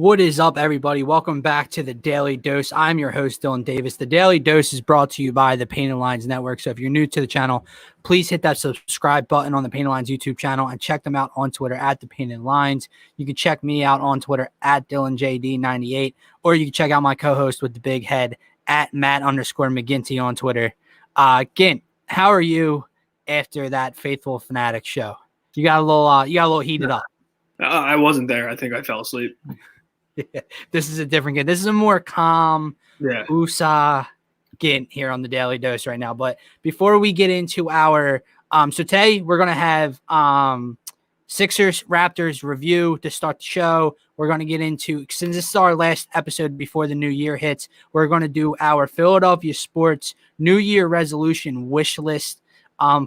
What is up, everybody? Welcome back to the Daily Dose. I'm your host, Dylan Davis. The Daily Dose is brought to you by the Painted Lines Network. So if you're new to the channel, please hit that subscribe button on the Painted Lines YouTube channel and check them out on Twitter at the Painted Lines. You can check me out on Twitter at DylanJD98, or you can check out my co-host with the big head at Matt_McGinty on Twitter. Gint, how are you after that Faithful Fanatic show? You got a little heated up. I wasn't there. I think I fell asleep. This is a different game. This is a more calm, USA Gint here on the Daily Dose right now. But before we get into our so today we're gonna have Sixers Raptors review to start the show. We're gonna get into, since this is our last episode before the new year hits, we're gonna do our Philadelphia sports New Year resolution wish list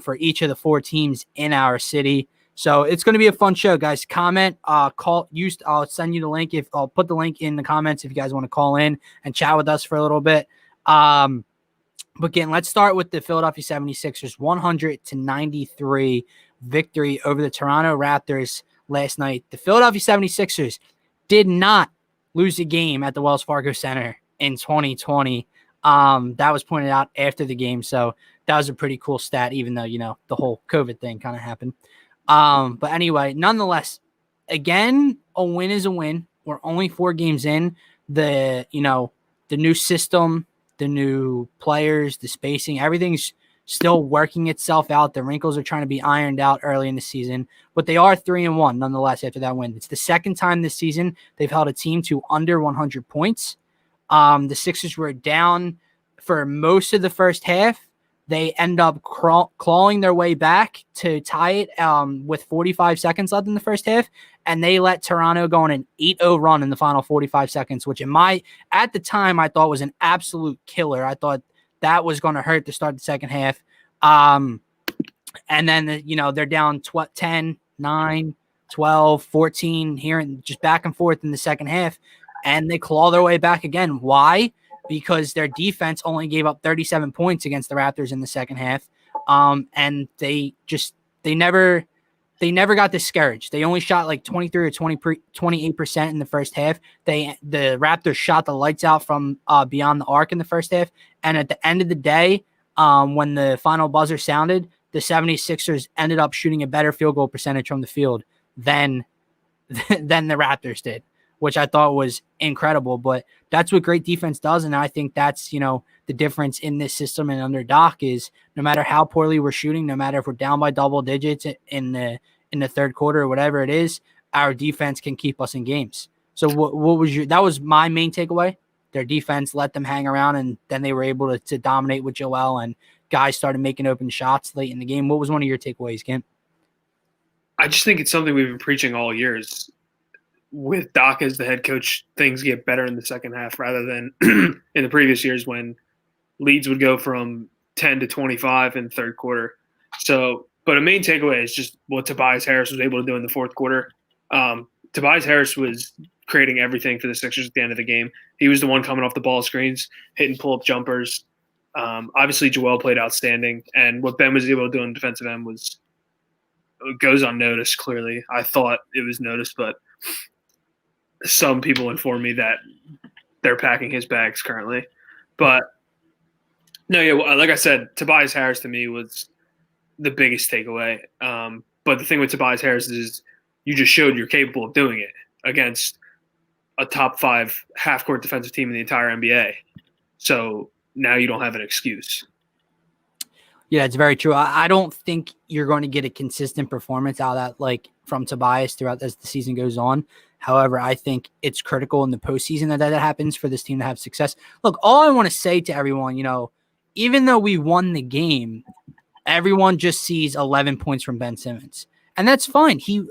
for each of the four teams in our city. So it's going to be a fun show, guys. Comment, I'll send you the link. I'll put the link in the comments if you guys want to call in and chat with us for a little bit. But again, let's start with the Philadelphia 76ers 100-93 victory over the Toronto Raptors last night. The Philadelphia 76ers did not lose a game at the Wells Fargo Center in 2020. That was pointed out after the game. So that was a pretty cool stat, even though, the whole COVID thing kind of happened. But anyway, nonetheless, again, a win is a win. We're only 4 games in. The new system, the new players, the spacing, everything's still working itself out. The wrinkles are trying to be ironed out early in the season, but they are 3-1 nonetheless after that win. It's the second time this season they've held a team to under 100 points. The Sixers were down for most of the first half. They end up clawing their way back to tie it with 45 seconds left in the first half, and they let Toronto go on an 8-0 run in the final 45 seconds, which at the time I thought was an absolute killer. I thought that was going to hurt to start the second half. And then, they're down 10, 9, 12, 14 here and just back and forth in the second half, and they claw their way back again. Why? Because their defense only gave up 37 points against the Raptors in the second half. And they never got discouraged. They only shot like 23 or 28% in the first half. The Raptors shot the lights out from beyond the arc in the first half. And at the end of the day, when the final buzzer sounded, the 76ers ended up shooting a better field goal percentage from the field than the Raptors did, which I thought was incredible. But that's what great defense does, and I think that's, the difference in this system and under Doc is no matter how poorly we're shooting, no matter if we're down by double digits in the third quarter or whatever it is, our defense can keep us in games. So what was that was my main takeaway. Their defense let them hang around, and then they were able to dominate with Joel, and guys started making open shots late in the game. What was one of your takeaways, Kim? I just think it's something we've been preaching all years. With Doc as the head coach, things get better in the second half rather than in the previous years when leads would go from 10 to 25 in the third quarter. So, but a main takeaway is just what Tobias Harris was able to do in the fourth quarter. Tobias Harris was creating everything for the Sixers at the end of the game. He was the one coming off the ball screens, hitting pull-up jumpers. Obviously, Joel played outstanding, and what Ben was able to do on defensive end goes unnoticed. Clearly, I thought it was noticed, but some people inform me that they're packing his bags currently. But no, like I said, Tobias Harris to me was the biggest takeaway. But the thing with Tobias Harris is you just showed you're capable of doing it against a top 5 half-court defensive team in the entire NBA. So now you don't have an excuse. Yeah, it's very true. I don't think you're going to get a consistent performance out of that, from Tobias throughout as the season goes on. However, I think it's critical in the postseason that happens for this team to have success. Look, all I want to say to everyone, even though we won the game, everyone just sees 11 points from Ben Simmons. And that's fine. He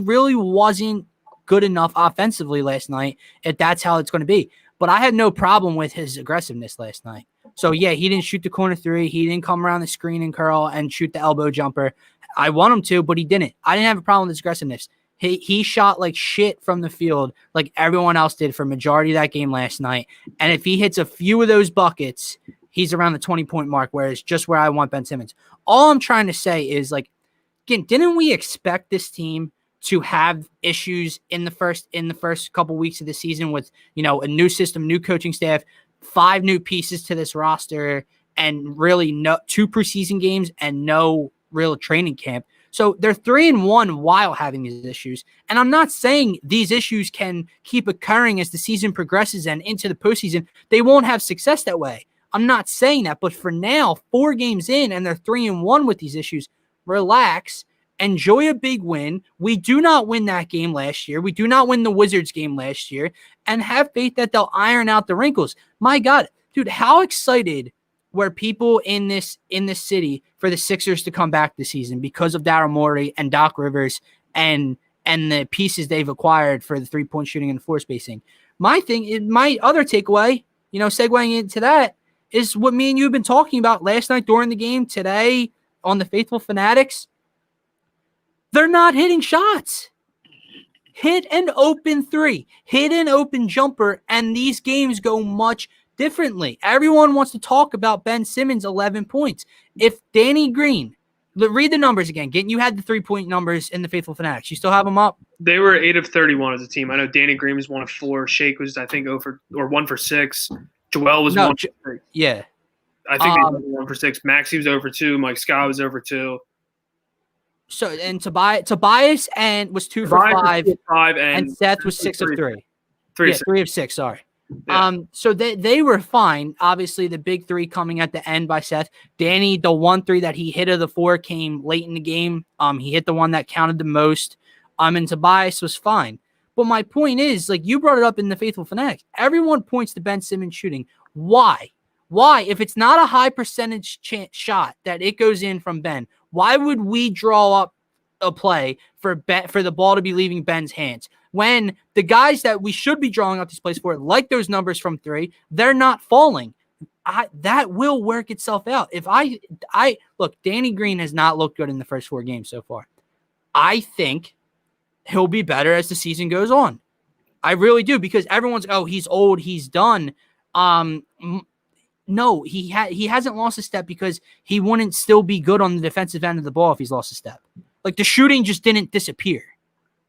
really wasn't good enough offensively last night if that's how it's going to be. But I had no problem with his aggressiveness last night. So, yeah, he didn't shoot the corner 3. He didn't come around the screen and curl and shoot the elbow jumper. I want him to, but he didn't. I didn't have a problem with his aggressiveness. He shot like shit from the field like everyone else did for majority of that game last night. And if he hits a few of those buckets, he's around the 20-point mark, where it's just where I want Ben Simmons. All I'm trying to say is, again, didn't we expect this team to have issues in the first couple weeks of the season with, a new system, new coaching staff, 5 new pieces to this roster, and really no 2 preseason games and no real training camp. So they're 3-1 while having these issues. And I'm not saying these issues can keep occurring as the season progresses and into the postseason. They won't have success that way. I'm not saying that. But for now, 4 games in and they're 3-1 with these issues, relax. Enjoy a big win. We do not win that game last year. We do not win the Wizards game last year. And have faith that they'll iron out the wrinkles. My God, dude, how excited were people in this city for the Sixers to come back this season because of Daryl Morey and Doc Rivers and the pieces they've acquired for the 3-point shooting and floor spacing. My other takeaway, segueing into that, is what me and you have been talking about last night during the game, today on the Faithful Fanatics. They're not hitting shots. Hit an open 3, hit an open jumper, and these games go much differently. Everyone wants to talk about Ben Simmons' 11 points. If Danny Green, read the numbers again. You had the 3-point numbers in the Faithful Fanatics. You still have them up? They were 8 of 31 as a team. I know Danny Green was 1 of 4. Shake was, I think, 1 for 6. Joel was 1 for 6. Yeah. I think they were 1 for 6. Maxey was 0 for 2. Mike Scott was 0 for 2. So, and Tobias was 2 for 5. And Seth was 6 of 3. 3 of 6, sorry. Yeah. So they were fine. Obviously, the big 3 coming at the end by Seth. Danny, the 1 3 that he hit of the 4 came late in the game. He hit the one that counted the most. And Tobias was fine. But my point is, like you brought it up in the Faithful Fanatics, everyone points to Ben Simmons shooting. Why? If it's not a high percentage shot that it goes in from Ben, why would we draw up a play for the ball to be leaving Ben's hands when the guys that we should be drawing up these plays for, like those numbers from 3, they're not falling? That will work itself out. If I look, Danny Green has not looked good in the first 4 games so far. I think he'll be better as the season goes on. I really do, because everyone's, he's old, he's done. No, he hasn't lost a step because he wouldn't still be good on the defensive end of the ball if he's lost a step. Like, the shooting just didn't disappear.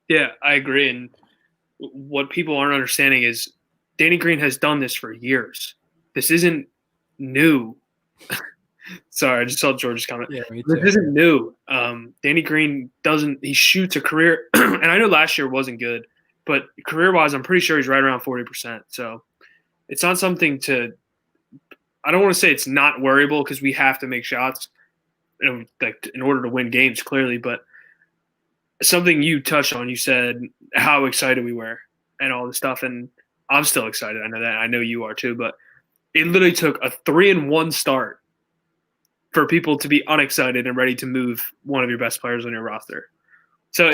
Yeah, I agree. And what people aren't understanding is Danny Green has done this for years. This isn't new. Sorry, I just saw George's comment. Yeah, me too. This isn't new. Danny Green he shoots a career, and I know last year wasn't good, but career-wise, I'm pretty sure he's right around 40%. So it's not something I don't want to say it's not worryable because we have to make shots in order to win games, clearly, but something you touched on, you said how excited we were and all this stuff, and I'm still excited. I know that. I know you are too, but it literally took a 3-1 start for people to be unexcited and ready to move one of your best players on your roster. So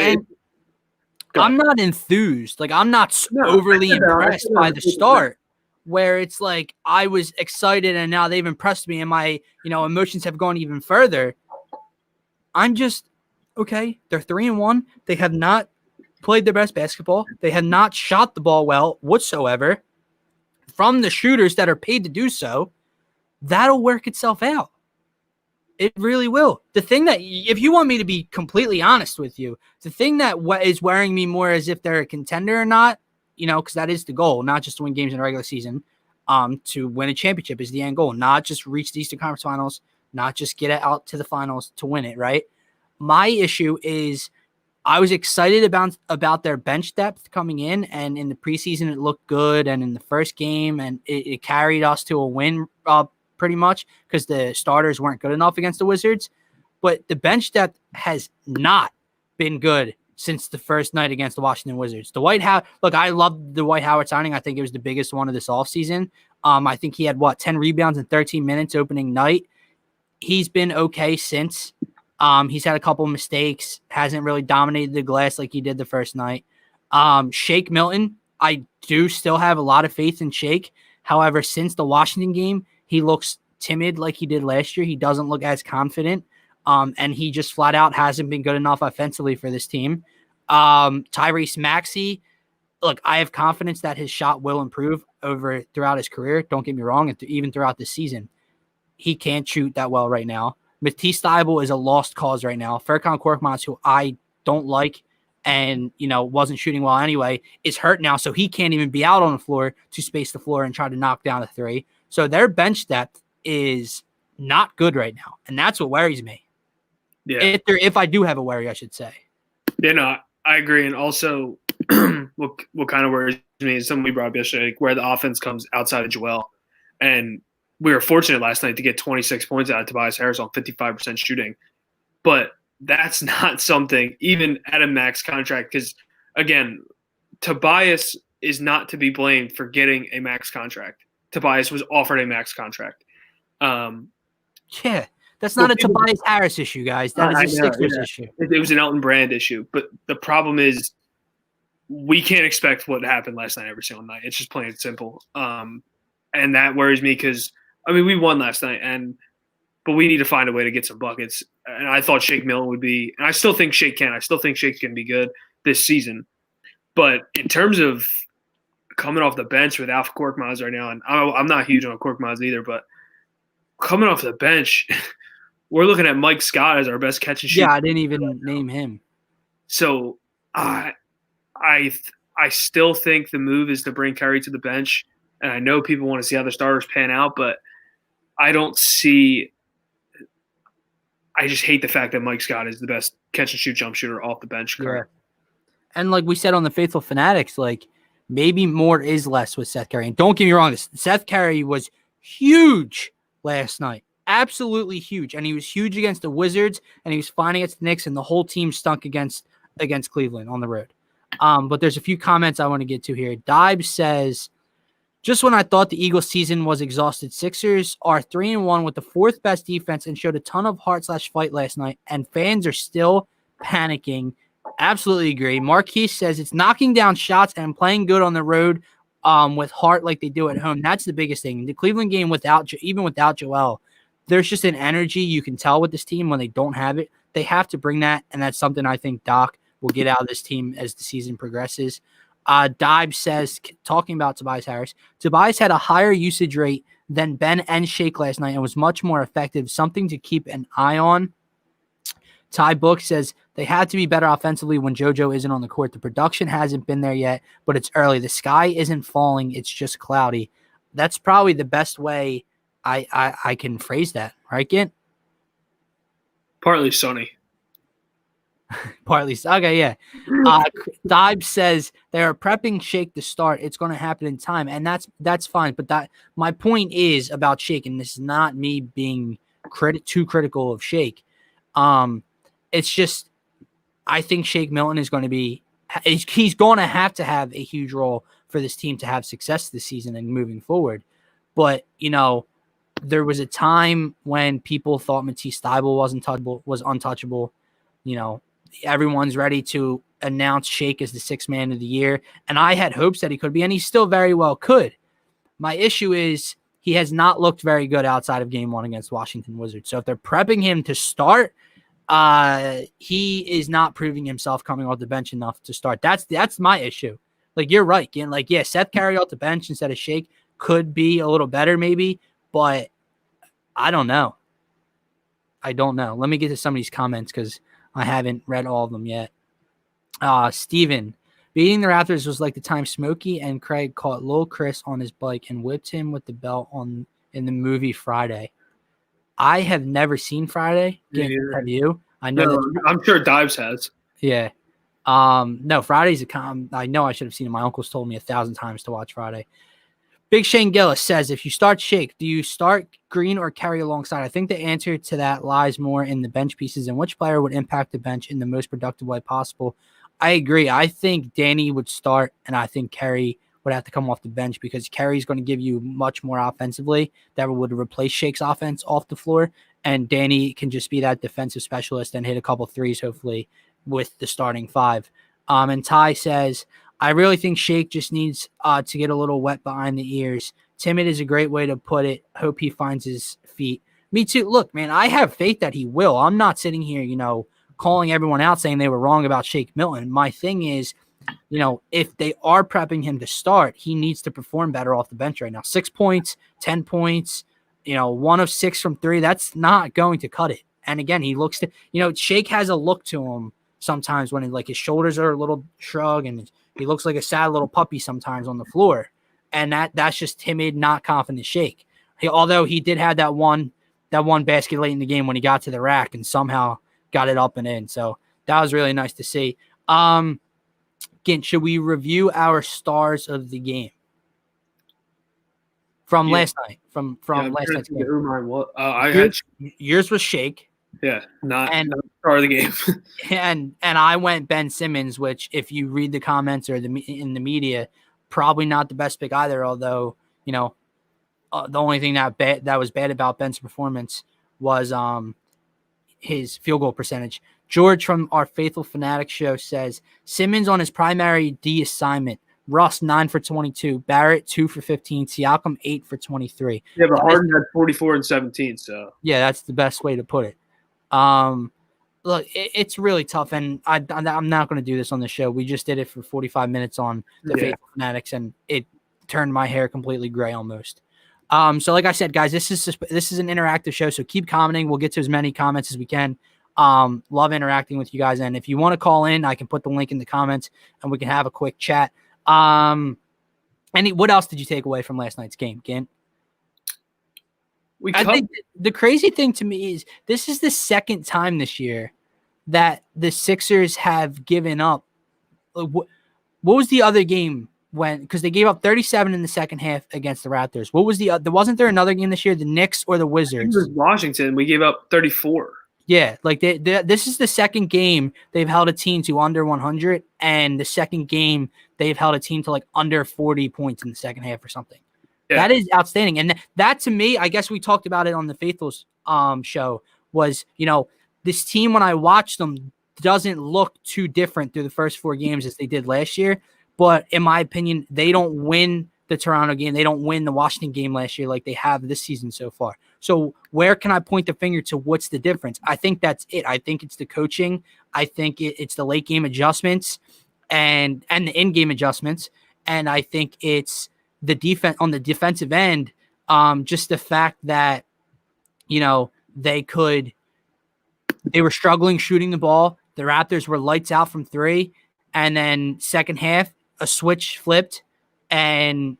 I'm not enthused. Like, I'm not overly impressed by the start, where it's like I was excited and now they've impressed me and my, emotions have gone even further. I'm just, okay, they're 3-1. They have not played their best basketball. They have not shot the ball well whatsoever from the shooters that are paid to do so. That'll work itself out. It really will. The thing that, if you want me to be completely honest with you, the thing that is worrying me more is if they're a contender or not, because that is the goal, not just to win games in the regular season. To win a championship is the end goal, not just reach the Eastern Conference Finals, not just get it out to the finals to win it, right? My issue is I was excited about their bench depth coming in, and in the preseason it looked good, and in the first game, and it carried us to a win pretty much because the starters weren't good enough against the Wizards. But the bench depth has not been good since the first night against the Washington Wizards. I loved the Dwight Howard signing. I think it was the biggest one of this offseason. I think he had 10 rebounds in 13 minutes opening night. He's been okay since. He's had a couple of mistakes, hasn't really dominated the glass like he did the first night. Shake Milton, I do still have a lot of faith in Shake. However, since the Washington game, he looks timid like he did last year. He doesn't look as confident. And he just flat out hasn't been good enough offensively for this team. Tyrese Maxey, look, I have confidence that his shot will improve throughout his career. Don't get me wrong, and even throughout this season. He can't shoot that well right now. Matisse Thybulle is a lost cause right now. Furkan Korkmaz, who I don't like, and, wasn't shooting well anyway, is hurt now. So he can't even be out on the floor to space the floor and try to knock down a three. So their bench depth is not good right now. And that's what worries me. Yeah. If I do have a worry, I should say. Yeah, no, I agree. And also what kind of worries me is something we brought up yesterday, like where the offense comes outside of Joel. And we were fortunate last night to get 26 points out of Tobias Harris on 55% shooting. But that's not something, even at a max contract, because, again, Tobias is not to be blamed for getting a max contract. Tobias was offered a max contract. Yeah, that's not a Tobias Harris issue, guys. That is a Sixers issue. It was an Elton Brand issue. But the problem is we can't expect what happened last night every single night. It's just plain and simple. And that worries me because, we won last night, but we need to find a way to get some buckets. And I thought Shake Milton would be – and I still think Shake can. I still think Shake can be good this season. But in terms of coming off the bench with Alpha Korkmaz right now, and I'm not huge on Korkmaz either, but coming off the bench, we're looking at Mike Scott as our best catch and shoot. Yeah, I didn't even name him. So I still think the move is to bring Curry to the bench. And I know people want to see how the starters pan out, but I don't see – I just hate the fact that Mike Scott is the best catch-and-shoot jump shooter off the bench. Yeah. And like we said on the Faithful Fanatics, like maybe more is less with Seth Curry. And don't get me wrong, Seth Curry was huge last night. Absolutely huge. And he was huge against the Wizards, and he was fine against the Knicks, and the whole team stunk against Cleveland on the road. But there's a few comments I want to get to here. Dibes says, just when I thought the Eagles season was exhausted, Sixers are 3-1 with the fourth best defense and showed a ton of heart/fight last night, and fans are still panicking. Absolutely agree. Marquise says it's knocking down shots and playing good on the road with heart like they do at home. That's the biggest thing. The Cleveland game, even without Joel, there's just an energy you can tell with this team when they don't have it. They have to bring that, and that's something I think Doc will get out of this team as the season progresses. Dibe says, talking about Tobias Harris, Tobias had a higher usage rate than Ben and Shake last night and was much more effective, something to keep an eye on. Ty Book says they had to be better offensively when JoJo isn't on the court. The production hasn't been there yet, but it's early. The sky isn't falling. It's just cloudy. That's probably the best way I can phrase that, right, Gint? Partly sunny. Partly. Okay, yeah. Dibe says they are prepping Shake to start. It's going to happen in time, and that's fine. But my point is about Shake, and this is not me being too critical of Shake. It's just I think Shake Milton is going to be – he's going to have a huge role for this team to have success this season and moving forward. But, there was a time when people thought Matisse Thybulle was untouchable. Everyone's ready to announce Shake as the sixth man of the year, and I had hopes that he could be, and he still very well could. My issue is he has not looked very good outside of Game 1 against Washington Wizards. So if they're prepping him to start, he is not proving himself coming off the bench enough to start. That's my issue. Like, you're right, again. Like, yeah, Seth Curry off the bench instead of Shake could be a little better maybe, but I don't know. Let me get to some of these comments because I haven't read all of them yet. Steven, beating the Raptors was like the time Smokey and Craig caught Lil Chris on his bike and whipped him with the belt in the movie Friday. I have never seen Friday. Have you? I know. No, I'm sure Dives has. Yeah. No, Friday's I know I should have seen it. My uncle's told me 1,000 times to watch Friday. Big Shane Gillis says, if you start Shake, do you start Green or Carry alongside? I think the answer to that lies more in the bench pieces and which player would impact the bench in the most productive way possible. I agree. I think Danny would start, and I think Carry would have to come off the bench because Carry's going to give you much more offensively that would replace Shake's offense off the floor, and Danny can just be that defensive specialist and hit a couple threes, hopefully, with the starting five. And Ty says, I really think Shake just needs to get a little wet behind the ears. Timid is a great way to put it. Hope he finds his feet. Me too. Look, man, I have faith that he will. I'm not sitting here, calling everyone out saying they were wrong about Shake Milton. My thing is, if they are prepping him to start, he needs to perform better off the bench right now. 6 points, 10 points, 1 of 6 from 3. That's not going to cut it. And again, he looks to, Shake has a look to him sometimes when his shoulders are a little shrug and he looks like a sad little puppy sometimes on the floor. And that's just timid, not confident shake. Although he did have that one basket late in the game when he got to the rack and somehow got it up and in. So that was really nice to see. Again, should we review our stars of the game from last night? From last night's game. Yours was Shake. Yeah, not the star of the game. and I went Ben Simmons, which if you read the comments or in the media, probably not the best pick either. Although the only thing that was bad about Ben's performance was his field goal percentage. George from our Faithful Fanatic show says Simmons on his primary D assignment. Russ 9 for 22, Barrett 2 for 15, Siakam 8 for 23. Yeah, but Harden had 44 and 17. So yeah, that's the best way to put it. Look, it's really tough, and I'm not going to do this on the show. We just did it for 45 minutes on the Faithful Fanatics, and it turned my hair completely gray almost. So like I said, guys, this is an interactive show, so keep commenting. We'll get to as many comments as we can. Love interacting with you guys, and if you want to call in, I can put the link in the comments, and we can have a quick chat. What else did you take away from last night's game, Gint? I think the crazy thing to me is this is the second time this year that the Sixers have given up. What was the other game because they gave up 37 in the second half against the Raptors? What was wasn't there another game this year, the Knicks or the Wizards? It was Washington. We gave up 34. Yeah, this is the second game they've held a team to under 100, and the second game they've held a team to under 40 points in the second half or something. Yeah. That is outstanding. And that to me, I guess we talked about it on the Faithfuls show, was, this team, when I watched them, doesn't look too different through the first 4 games as they did last year. But in my opinion, they don't win the Toronto game. They don't win the Washington game last year like they have this season so far. So where can I point the finger to what's the difference? I think that's it. I think it's the coaching. I think it's the late game adjustments and the in-game adjustments. And I think it's the defense on the defensive end. Just the fact that, they were struggling shooting the ball. The Raptors were lights out from 3. And then second half, a switch flipped and,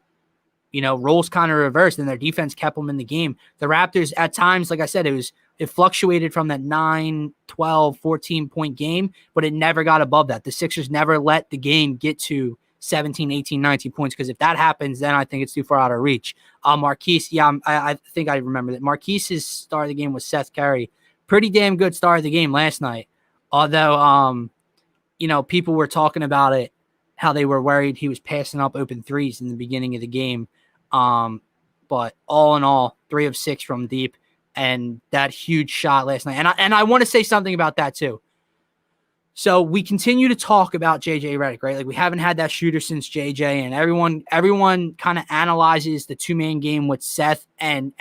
roles kind of reversed, and their defense kept them in the game. The Raptors at times, like I said, it fluctuated from that 9, 12, 14-point game, but it never got above that. The Sixers never let the game get to 17, 18, 19 points, because if that happens, then I think it's too far out of reach. Marquise, I think I remember that. Marquise's star of the game was Seth Curry. Pretty damn good star of the game last night. Although, people were talking about it, how they were worried he was passing up open threes in the beginning of the game. But all in all, 3 of 6 from deep, and that huge shot last night. And I want to say something about that too. So we continue to talk about JJ Redick, right? Like, we haven't had that shooter since JJ, and everyone kind of analyzes the 2-man game with Seth and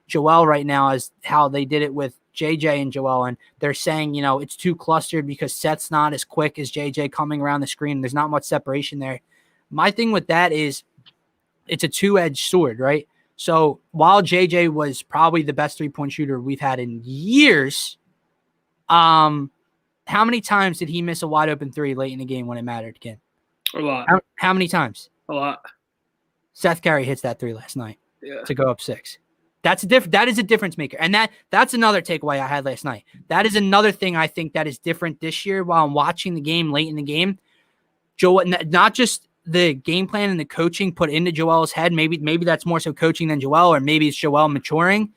Joel right now as how they did it with JJ and Joel, and they're saying, it's too clustered because Seth's not as quick as JJ coming around the screen. There's not much separation there. My thing with that is it's a two-edged sword, right? So while JJ was probably the best 3-point shooter we've had in years, how many times did he miss a wide open 3 late in the game when it mattered, Ken? A lot. How many times? A lot. Seth Curry hits that 3 last night to go up 6. That is a difference maker. And that's another takeaway I had last night. That is another thing I think that is different this year while I'm watching the game late in the game. Joel, not just the game plan and the coaching put into Joel's head. Maybe that's more so coaching than Joel, or maybe it's Joel maturing.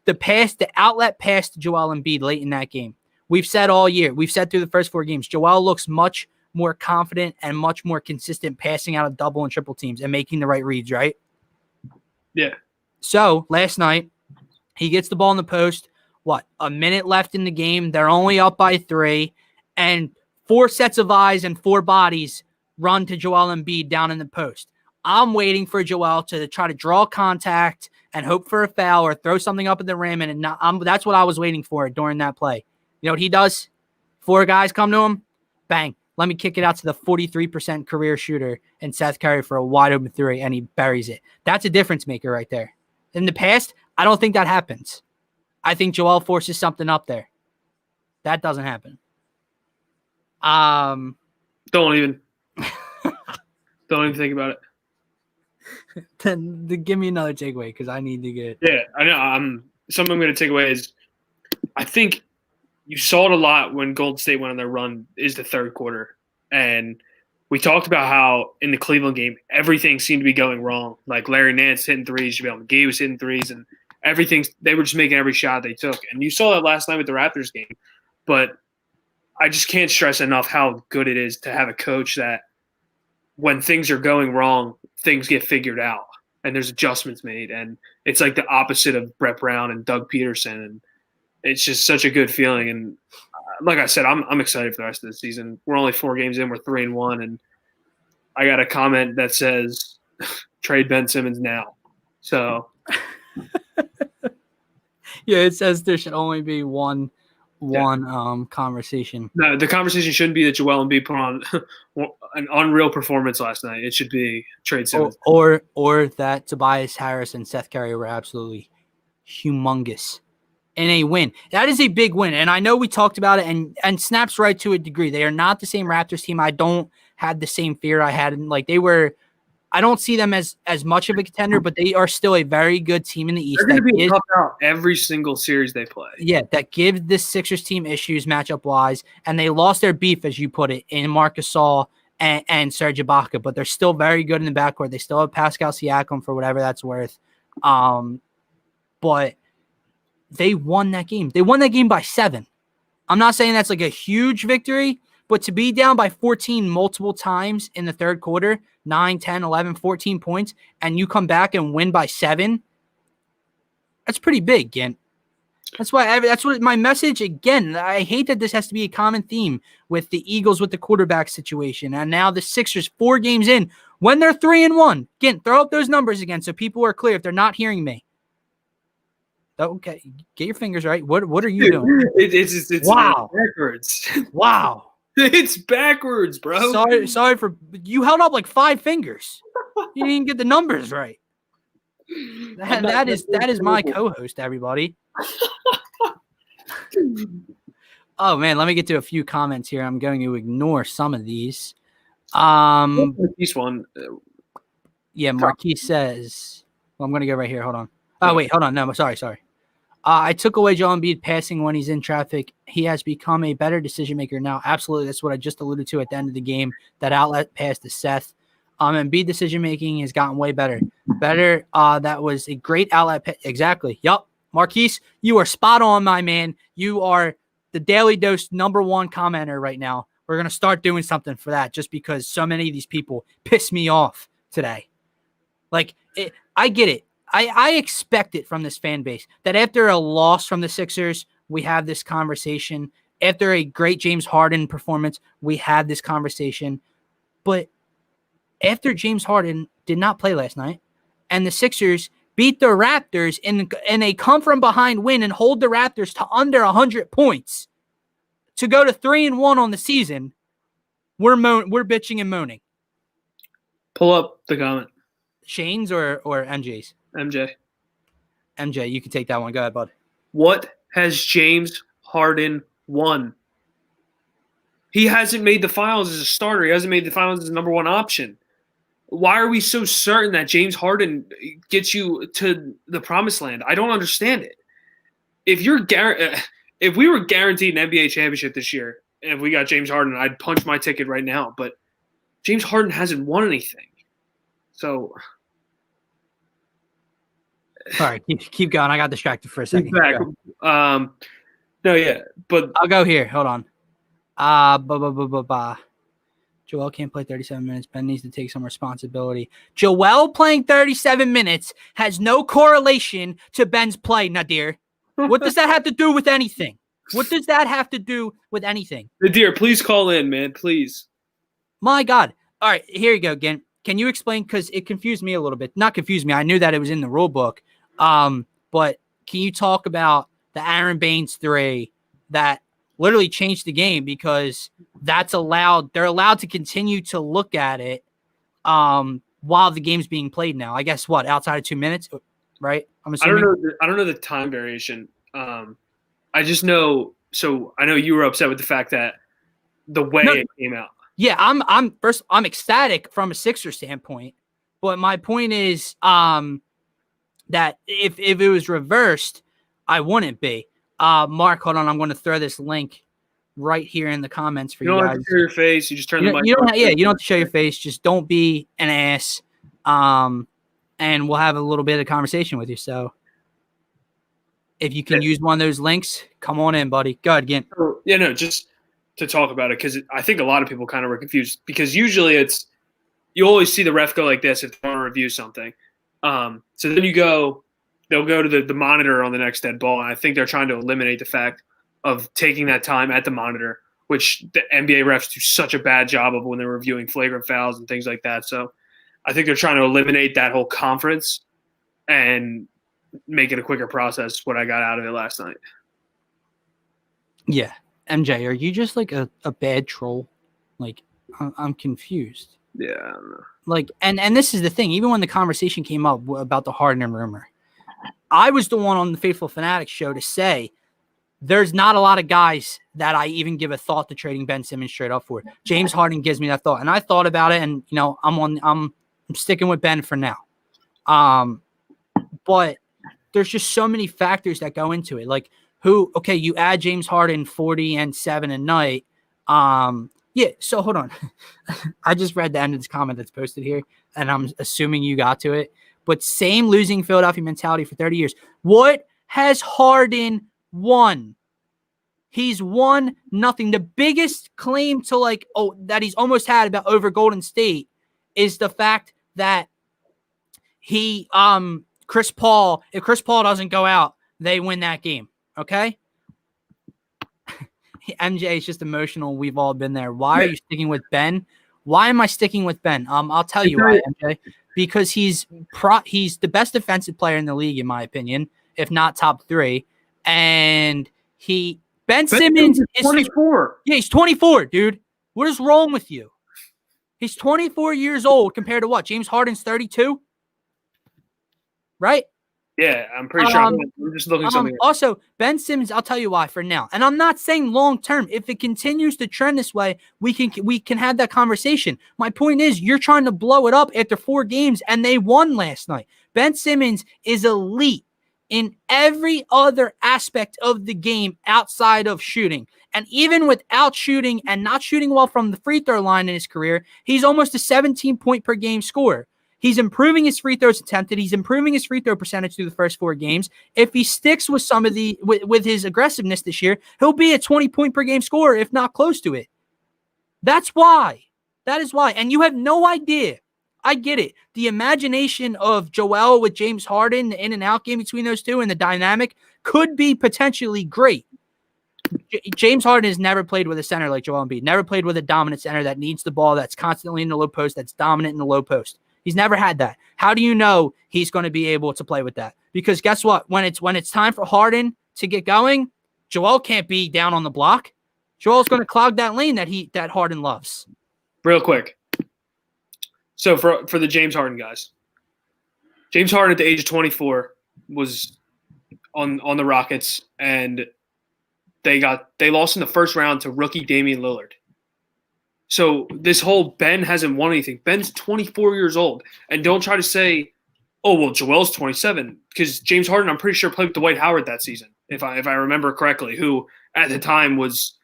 The outlet pass to Joel Embiid late in that game. We've said all year, we've said through the first 4 games, Joel looks much more confident and much more consistent passing out of double and triple teams and making the right reads, right? Yeah. So last night, he gets the ball in the post. A minute left in the game. They're only up by 3. And 4 sets of eyes and 4 bodies run to Joel Embiid down in the post. I'm waiting for Joel to try to draw contact and hope for a foul or throw something up at the rim. And that's what I was waiting for during that play. You know what he does? 4 guys come to him. Bang. Let me kick it out to the 43% career shooter and Seth Curry for a wide open 3, and he buries it. That's a difference maker right there. In the past, I don't think that happens. I think Joel forces something up there. That doesn't happen. Don't even think about it. Then give me another takeaway because I need to get. Yeah, I know. Something I'm going to take away is I think you saw it a lot when Golden State went on their run is the third quarter. And we talked about how in the Cleveland game, everything seemed to be going wrong. Like Larry Nance hitting threes, JaVale McGee was hitting threes, and everything – they were just making every shot they took. And you saw that last night with the Raptors game. But I just can't stress enough how good it is to have a coach that when things are going wrong, things get figured out and there's adjustments made. And it's like the opposite of Brett Brown and Doug Peterson. And it's just such a good feeling. And like I said, I'm excited for the rest of the season. We're only 4 games in. We're 3-1. And I got a comment that says trade Ben Simmons now. So yeah, it says there should only be one conversation. No, the conversation shouldn't be that Joel Embiid put on an unreal performance last night. It should be trade Simmons. Or that Tobias Harris and Seth Curry were absolutely humongous in a win. That is a big win. And I know we talked about it, and Snap's right to a degree. They are not the same Raptors team. I don't have the same fear I had. Like they were – I don't see them as much of a contender, but they are still a very good team in the East. They're going to be tough out every single series they play. Yeah, that gives the Sixers team issues matchup-wise, and they lost their beef, as you put it, in Marc Gasol and Serge Ibaka, but they're still very good in the backcourt. They still have Pascal Siakam for whatever that's worth. But they won that game. They won that game by 7. I'm not saying that's like a huge victory, but to be down by 14 multiple times in the third quarter, 9, 10, 11, 14 points, and you come back and win by 7, that's pretty big, Gint. That's what my message, again, I hate that this has to be a common theme with the Eagles with the quarterback situation. And now the Sixers 4 games in when they're 3-1. Gint, throw up those numbers again so people are clear if they're not hearing me. Okay, get your fingers right. What are you doing? It's wow. Backwards. Wow. It's backwards, bro. Sorry for you held up like 5 fingers. You didn't get the numbers right. That is my co-host, everybody. Oh man, let me get to a few comments here. I'm going to ignore some of these. This one. Yeah, Marquis says. Well, I'm going to go right here. Hold on. Oh wait, hold on. No, sorry. I took away Joel Embiid passing when he's in traffic. He has become a better decision maker now. Absolutely, that's what I just alluded to at the end of the game. That outlet pass to Seth. Embiid decision making has gotten way better. That was a great outlet. Exactly. Yup. Marquise, you are spot on, my man. You are the Daily Dose #1 commenter right now. We're gonna start doing something for that, just because so many of these people piss me off today. I get it. I expect it from this fan base that after a loss from the Sixers, we have this conversation. After a great James Harden performance, we had this conversation. But after James Harden did not play last night, and the Sixers beat the Raptors in a come-from-behind win and hold the Raptors to under 100 points to go to 3-1 on the season, we're bitching and moaning. Pull up the comment. Shane's or MJ's? MJ, you can take that one. Go ahead, bud. What has James Harden won? He hasn't made the finals as a starter. He hasn't made the finals as a #1 option. Why are we so certain that James Harden gets you to the promised land? I don't understand it. If we were guaranteed an NBA championship this year, and if we got James Harden, I'd punch my ticket right now. But James Harden hasn't won anything. So – all right, keep going. I got distracted for a second. Back. But I'll go here. Hold on. Joel can't play 37 minutes. Ben needs to take some responsibility. Joel playing 37 minutes has no correlation to Ben's play, Nadir. What does that have to do with anything? Nadir, please call in, man. Please. My God. All right, here you go again. Can you explain? Because it confused me a little bit. Not confused me. I knew that it was in the rule book. But can you talk about the Aaron Baines 3 that literally changed the game, because that's allowed? They're allowed to continue to look at it while the game's being played now. I guess outside of 2 minutes, right? I'm assuming. I don't know the time variation. I just know. So I know you were upset with the fact that the way it came out. Yeah, I'm ecstatic from a Sixers standpoint, but my point is that if it was reversed, I wouldn't be. Mark, hold on, I'm going to throw this link right here in the comments for you guys. You don't have to show your face. You just turn the mic you don't on. you don't have to show your face. Just don't be an ass. And we'll have a little bit of conversation with you. So if you can use one of those links, come on in, buddy. Go ahead again. Yeah, no, just to talk about it, because I think a lot of people kind of were confused, because usually you always see the ref go like this if they want to review something. So then they'll go to the monitor on the next dead ball, and I think they're trying to eliminate the fact of taking that time at the monitor, which the NBA refs do such a bad job of when they're reviewing flagrant fouls and things like that. So I think they're trying to eliminate that whole conference and make it a quicker process, what I got out of it last night. Yeah. MJ, are you just like a bad troll? Like, I'm confused. Yeah, I don't know. Like, and this is the thing. Even when the conversation came up about the Harden rumor, I was the one on the Faithful Fanatics show to say there's not a lot of guys that I even give a thought to trading Ben Simmons straight up for. James Harden gives me that thought, and I thought about it, and I'm sticking with Ben for now. But there's just so many factors that go into it. Like, you add James Harden 40 and 7 a night. Yeah, so hold on. I just read the end of this comment that's posted here, and I'm assuming you got to it. But same losing Philadelphia mentality for 30 years. What has Harden won? He's won nothing. The biggest claim to that he's almost had about over Golden State is the fact that he Chris Paul, if Chris Paul doesn't go out, they win that game. Okay? MJ is just emotional. We've all been there. Why are you sticking with Ben? Why am I sticking with Ben? I'll tell you why, MJ. Because he's the best defensive player in the league, in my opinion, if not top 3. And Ben Simmons is 24. Yeah, he's 24, dude. What is wrong with you? He's 24 years old compared to what? James Harden's 32? Right? Yeah, I'm pretty sure. I'm just looking something. Also, Ben Simmons, I'll tell you why for now. And I'm not saying long term. If it continues to trend this way, we can have that conversation. My point is, you're trying to blow it up after 4 games, and they won last night. Ben Simmons is elite in every other aspect of the game outside of shooting. And even without shooting and not shooting well from the free throw line in his career, he's almost a 17-point per game scorer. He's improving his free throws attempted. He's improving his free throw percentage through the first 4 games. If he sticks with with his aggressiveness this year, he'll be a 20-point per game scorer, if not close to it. That's why. That is why. And you have no idea. I get it. The imagination of Joel with James Harden, the in and out game between those two, and the dynamic could be potentially great. James Harden has never played with a center like Joel Embiid. Never played with a dominant center that needs the ball, that's constantly in the low post, that's dominant in the low post. He's never had that. How do you know he's going to be able to play with that? Because guess what? When it's time for Harden to get going, Joel can't be down on the block. Joel's going to clog that lane that Harden loves. Real quick. So for the James Harden guys, James Harden at the age of 24 was on the Rockets, and they lost in the first round to rookie Damian Lillard. So this whole Ben hasn't won anything. Ben's 24 years old. And don't try to say, oh, well, Joel's 27. Because James Harden, I'm pretty sure, played with Dwight Howard that season, if I remember correctly, who at the time was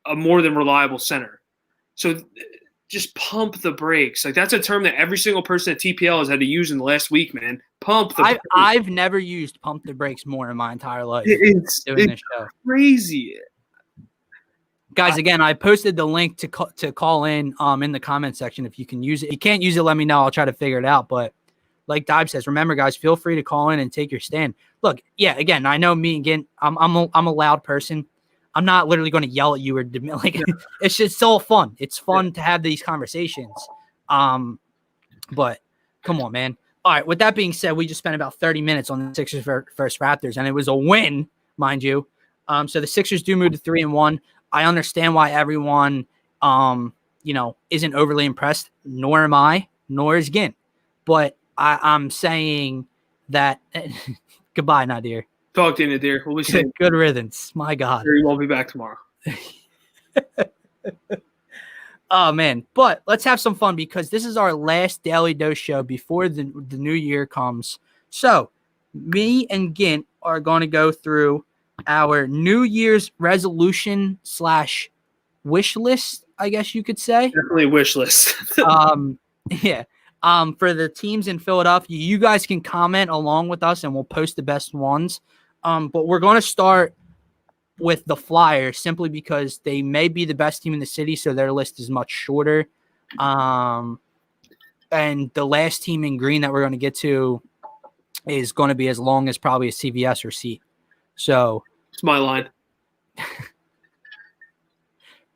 a more than reliable center. So just pump the brakes. Like, that's a term that every single person at TPL has had to use in the last week, man. Pump the brakes. I've never used pump the brakes more in my entire life. It's crazy. Guys, again, I posted the link to call in the comment section if you can use it. If you can't use it, let me know. I'll try to figure it out. But like Dibe says, remember, guys, feel free to call in and take your stand. Look, yeah, again, I know me again. I'm a loud person. I'm not literally going to yell at you or it's just so fun. It's fun to have these conversations. But come on, man. All right. With that being said, we just spent about 30 minutes on the Sixers versus Raptors, and it was a win, mind you. So the Sixers do move to 3-1. I understand why everyone, isn't overly impressed. Nor am I. Nor is Gint. But I'm saying that goodbye, Nadir. Talk to you, Nadir. We'll be safe. Good riddance. My God. You won't be back tomorrow. Oh, man. But let's have some fun because this is our last Daily Dose show before the new year comes. So me and Gint are going to go through our New Year's resolution / wish list, I guess you could say. Definitely wish list. Yeah. For the teams in Philadelphia, you guys can comment along with us and we'll post the best ones. But we're going to start with the Flyers simply because they may be the best team in the city, so their list is much shorter. And the last team in green that we're going to get to is going to be as long as probably a CVS receipt. So it's my line.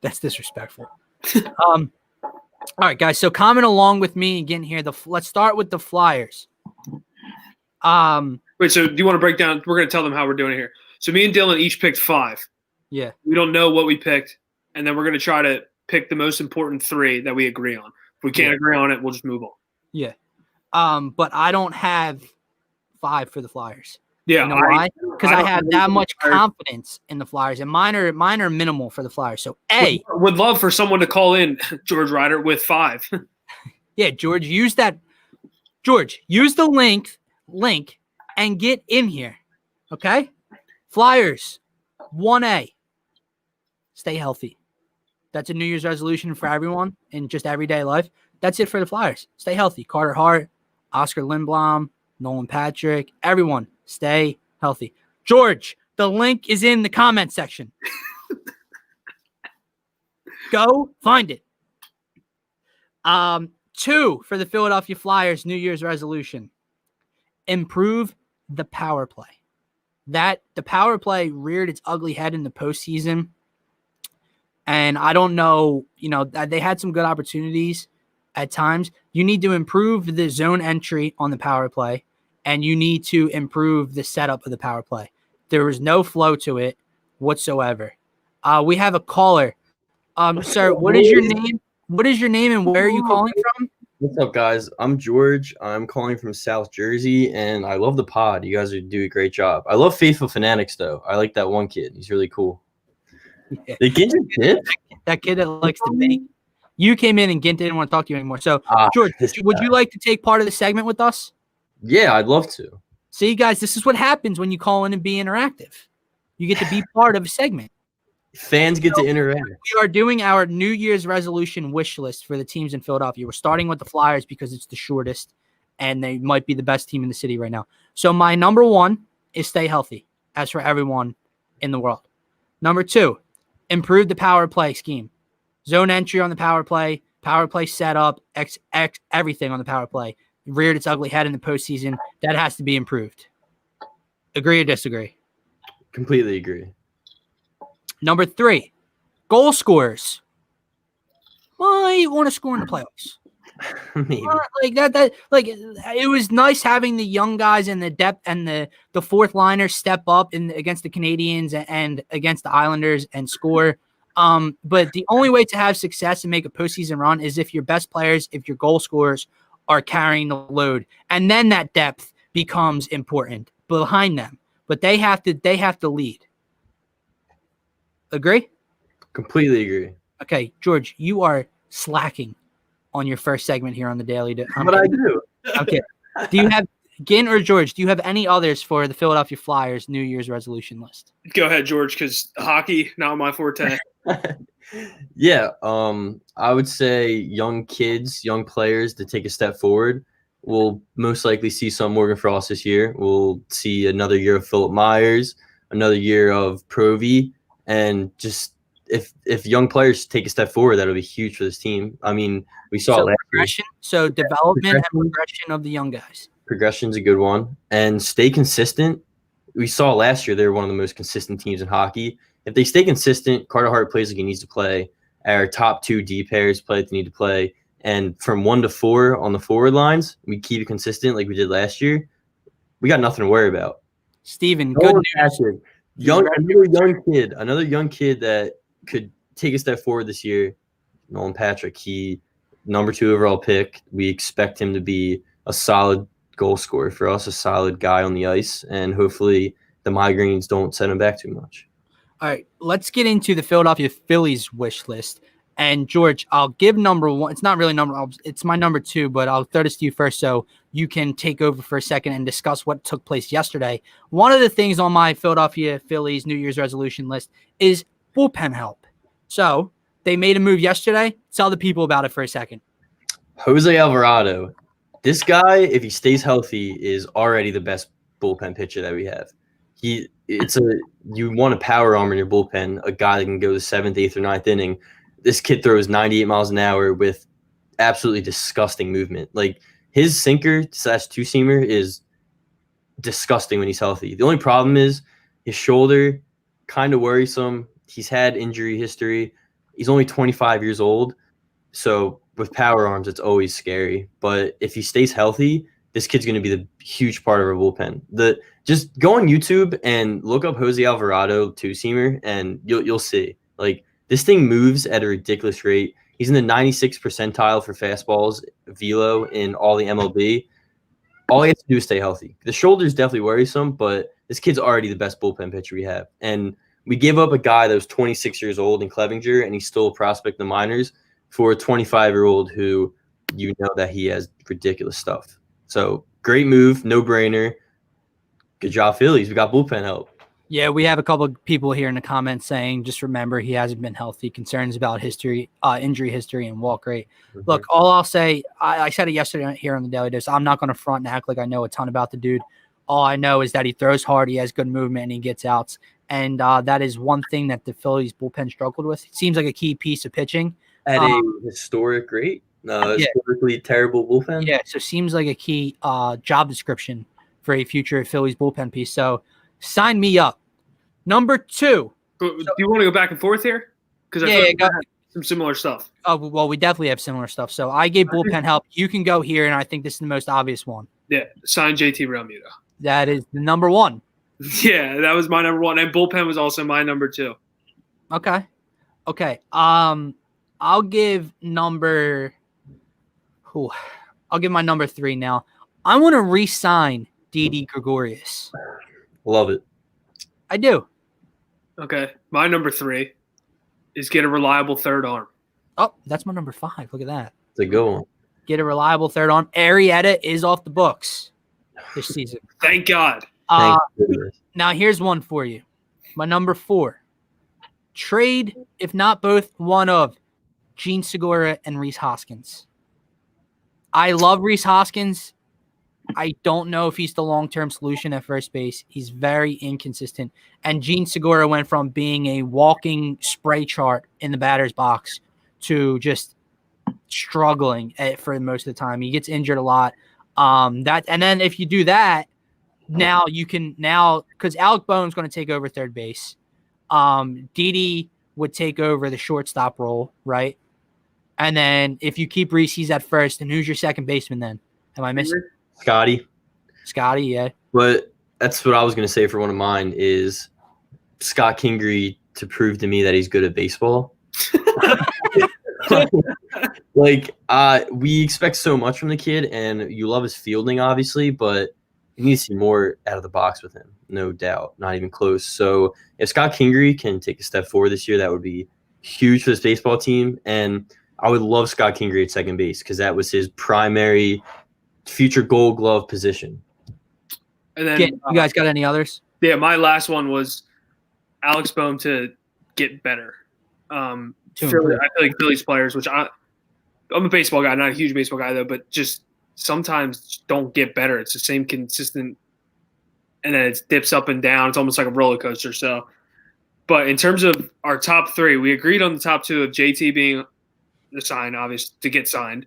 That's disrespectful. All right, guys. So comment along with me again here. Let's start with the Flyers. Wait, so do you want to break down? We're going to tell them how we're doing it here. So me and Dylan each picked 5. Yeah. We don't know what we picked, and then we're going to try to pick the most important 3 that we agree on. If we can't agree on it, we'll just move on. Yeah. But I don't have 5 for the Flyers. Yeah. You know why? Because I have that much confidence in the Flyers, and mine are minimal for the Flyers. So would love for someone to call in George Ryder with 5. Yeah, George, use the link and get in here. Okay? Flyers, 1A. Stay healthy. That's a New Year's resolution for everyone in just everyday life. That's it for the Flyers. Stay healthy. Carter Hart, Oscar Lindblom, Nolan Patrick, everyone, stay healthy. George, the link is in the comment section. Go find it. 2 for the Philadelphia Flyers New Year's resolution. Improve the power play. The power play reared its ugly head in the postseason. And I don't know, they had some good opportunities at times. You need to improve the zone entry on the power play, and you need to improve the setup of the power play. There was no flow to it whatsoever. We have a caller. Sir, what is your name? What is your name and where are you calling from? What's up, guys? I'm George. I'm calling from South Jersey, and I love the pod. You guys do a great job. I love Faithful Fanatics, though. I like that one kid. He's really cool. Yeah. The kid? That kid that likes to bake. You came in and Gint didn't want to talk to you anymore. So, George, would you like to take part of the segment with us? Yeah, I'd love to. See, guys, this is what happens when you call in and be interactive. You get to be part of a segment. Fans get to interact. We are doing our New Year's resolution wish list for the teams in Philadelphia. We're starting with the Flyers because it's the shortest, and they might be the best team in the city right now. So my number 1 is stay healthy, as for everyone in the world. Number 2, improve the power play scheme. Zone entry on the power play setup, everything on the power play. Reared its ugly head in the postseason. That has to be improved. Agree or disagree? Completely agree. Number 3, goal scorers. Might want to score in the playoffs. Maybe. It was nice having the young guys and the depth and the fourth liners step up against the Canadians and against the Islanders and score. But the only way to have success and make a postseason run is if your best players, if your goal scorers are carrying the load, and then that depth becomes important behind them. But they have to lead. Agree? Completely agree. Okay, George, you are slacking on your first segment here on the Daily. But I do. Okay. Do you have Gint or George? Do you have any others for the Philadelphia Flyers New Year's resolution list? Go ahead, George, because hockey not my forte. Yeah, I would say young kids, young players to take a step forward. We'll most likely see some Morgan Frost this year. We'll see another year of Philip Myers, another year of Provy, and just if young players take a step forward, that'll be huge for this team. I mean, we saw last progression. So development and progression of the young guys. Progression's a good one, and stay consistent. We saw last year they were one of the most consistent teams in hockey. If they stay consistent, Carter Hart plays like he needs to play. Our top 2 D pairs play like they need to play. And from 1 to 4 on the forward lines, we keep it consistent like we did last year. We got nothing to worry about. Steven, good news. Another young kid that could take a step forward this year. Nolan Patrick, he number 2 overall pick. We expect him to be a solid goal scorer for us, a solid guy on the ice, and hopefully the migraines don't set him back too much. All right, let's get into the Philadelphia Phillies wish list. And George, I'll give number one. It's not really it's my number two, but I'll throw this to you first so you can take over for a second and discuss what took place yesterday. One of the things on my Philadelphia Phillies New Year's resolution list is bullpen help. So they made a move yesterday. Tell the people about it for a second. Jose Alvarado. This guy, if he stays healthy, is already the best bullpen pitcher that we have. You want a power arm in your bullpen, a guy that can go the 7th, 8th, or 9th inning. This kid throws 98 miles an hour with absolutely disgusting movement. Like, his sinker / two-seamer is disgusting when he's healthy. The only problem is his shoulder, kind of worrisome. He's had injury history. He's only 25 years old. So with power arms, it's always scary. But if he stays healthy, this kid's going to be the huge part of our bullpen. Just go on YouTube and look up Jose Alvarado two-seamer, and you'll see. Like, this thing moves at a ridiculous rate. He's in the 96th percentile for fastballs, velo in all the MLB. All he has to do is stay healthy. The shoulder's definitely worrisome, but this kid's already the best bullpen pitcher we have. And we gave up a guy that was 26 years old in Clevinger, and he's still a prospect in the minors, for a 25-year-old who you know that he has ridiculous stuff. So great move, no-brainer. Good job, Phillies. We got bullpen help. Yeah, we have a couple of people here in the comments saying, just remember, he hasn't been healthy. Concerns about injury history, and walk rate. Mm-hmm. Look, all I'll say, I said it yesterday here on the Daily Dose. I'm not going to front and act like I know a ton about the dude. All I know is that he throws hard, he has good movement, and he gets outs. And that is one thing that the Phillies bullpen struggled with. It seems like a key piece of pitching. At a historic rate? Historically terrible bullpen? Yeah, so it seems like a key job description for a future Phillies bullpen piece. So sign me up. Number two. Do you want to go back and forth here? Because I feel like some similar stuff. Oh, well, we definitely have similar stuff. So I gave bullpen help. You can go here, and I think this is the most obvious one. Yeah, sign JT Realmuto. That is the number one. Yeah, that was my number one. And bullpen was also my number two. Okay. I'll give my number three now. I want to re-sign Didi Gregorius. Love it. I do. Okay. My number three is get a reliable third arm. Oh, that's my number five. Look at that. It's a good one. Get a reliable third arm. Arrieta is off the books this season. Thank God. Now, here's one for you. My number four. Trade, if not both, one of Gene Segura and Rhys Hoskins. I love Rhys Hoskins. I don't know if he's the long-term solution at first base. He's very inconsistent. And Gene Segura went from being a walking spray chart in the batter's box to just struggling for most of the time. He gets injured a lot. And then if you do that, now because Alec Bone's going to take over third base. Didi would take over the shortstop role, right? And then if you keep Rhys, he's at first. And who's your second baseman then? Am I missing? Scotty, yeah. But that's what I was going to say for one of mine is Scott Kingery to prove to me that he's good at baseball. We expect so much from the kid, and you love his fielding, obviously, but you need to see more out of the box with him, no doubt, not even close. So if Scott Kingery can take a step forward this year, that would be huge for this baseball team. And I would love Scott Kingery at second base because that was his primary future Gold Glove position. And then you guys got any others? Yeah, my last one was Alex Bohm to get better. I feel like Phillies players, which I'm a baseball guy, not a huge baseball guy though, but just sometimes don't get better. It's the same consistent, and then it dips up and down. It's almost like a roller coaster. So, but in terms of our top three, we agreed on the top two of JT being the sign, obviously, to get signed,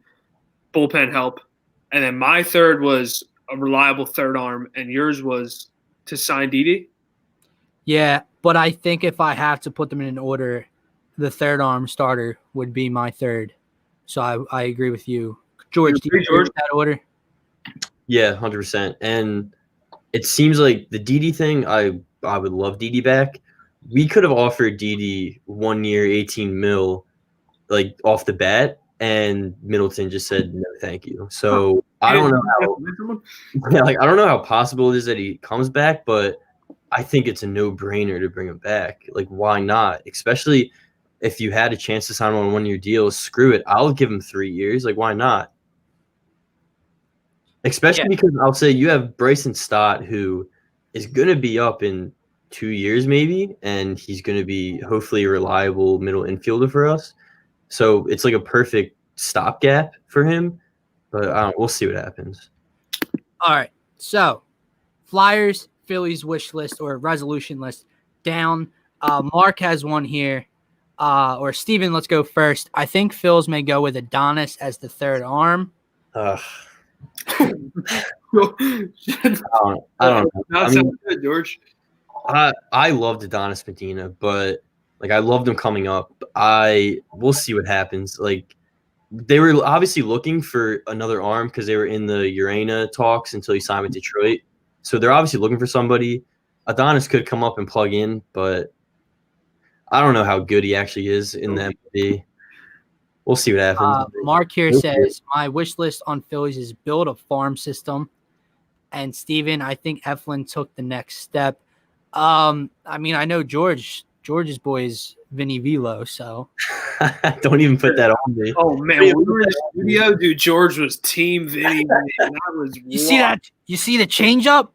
bullpen help. And then my third was a reliable third arm, and yours was to sign Didi? Yeah, but I think if I have to put them in an order, the third arm starter would be my third. So I agree with you. George, do you agree with that order? Yeah, 100%. And it seems like the Didi thing, I would love Didi back. We could have offered Didi 1 year, 18 mil, like off the bat. And Middleton just said no, thank you. So I don't know I don't know how possible it is that he comes back, but I think it's a no-brainer to bring him back. Like, why not? Especially if you had a chance to sign him on a 1-year deal, screw it. I'll give him 3 years. Like, why not? Especially because I'll say you have Bryson Stott, who is going to be up in 2 years maybe, and he's going to be hopefully a reliable middle infielder for us. So it's like a perfect stopgap for him. But we'll see what happens. All right. So Flyers, Phillies wish list or resolution list down. Mark has one here. Or Steven, let's go first. I think Phils may go with Adonis as the third arm. I don't know. That sounds good, George. I loved Adonis Medina, but like I loved him coming up. We'll see what happens. Like they were obviously looking for another arm because they were in the Urena talks until he signed with Detroit. So they're obviously looking for somebody. Adonis could come up and plug in, but I don't know how good he actually is in the MLB. We'll see what happens. Mark here says, my wish list on Phillies is build a farm system. And Steven, I think Eflin took the next step. I mean, I know George's boy is Vinny Velo, so. Don't even put that on me. Oh, man. When we were in the studio, dude, George was team Vinny. That was you see that? You see the change-up?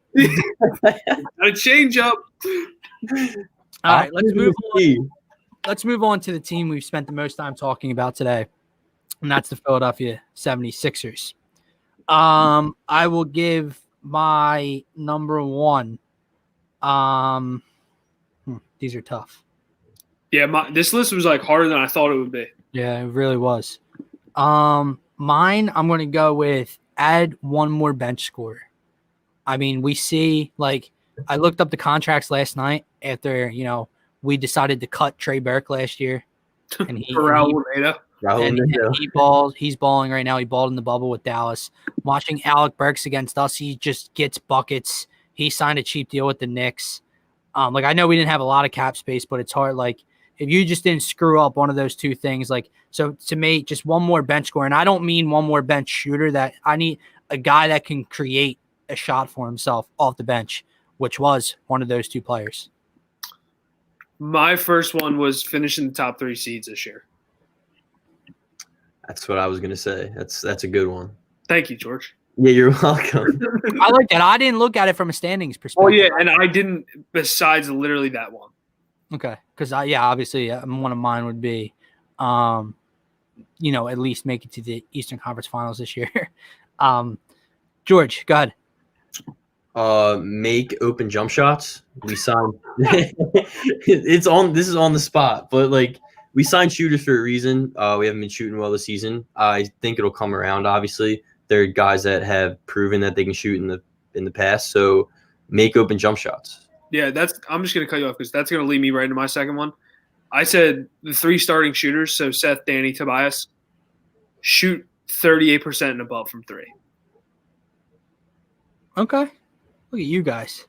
A change-up. All right, let's move on. Let's move on to the team we've spent the most time talking about today, and that's the Philadelphia 76ers. I will give my number one. These are tough. Yeah, this list was like harder than I thought it would be. Yeah, it really was. Mine, I'm going to go with add one more bench scorer. I mean, we see like I looked up the contracts last night after we decided to cut Trey Burke last year, and he's balling right now. He balled in the bubble with Dallas. Watching Alec Burks against us, he just gets buckets. He signed a cheap deal with the Knicks. Like I know we didn't have a lot of cap space, but it's hard. Like if you just didn't screw up one of those two things, like so to me, just one more bench scorer, and I don't mean one more bench shooter. That I need a guy that can create a shot for himself off the bench, which was one of those two players. My first one was finishing the top 3 seeds this year. That's what I was going to say. That's a good one. Thank you, George. Yeah, you're welcome. I like that. I didn't look at it from a standings perspective. Oh, yeah, and I didn't besides literally that one. Okay, because, obviously one of mine would be, at least make it to the Eastern Conference Finals this year. George, go ahead. Make open jump shots. We signed. This is on the spot, but like we signed shooters for a reason. We haven't been shooting well this season. I think it'll come around. Obviously, there are guys that have proven that they can shoot in the past. So make open jump shots. Yeah, I'm just gonna cut you off because that's gonna lead me right into my second one. I said the 3 starting shooters. So Seth, Danny, Tobias, shoot 38% and above from 3. Okay. Look at you guys.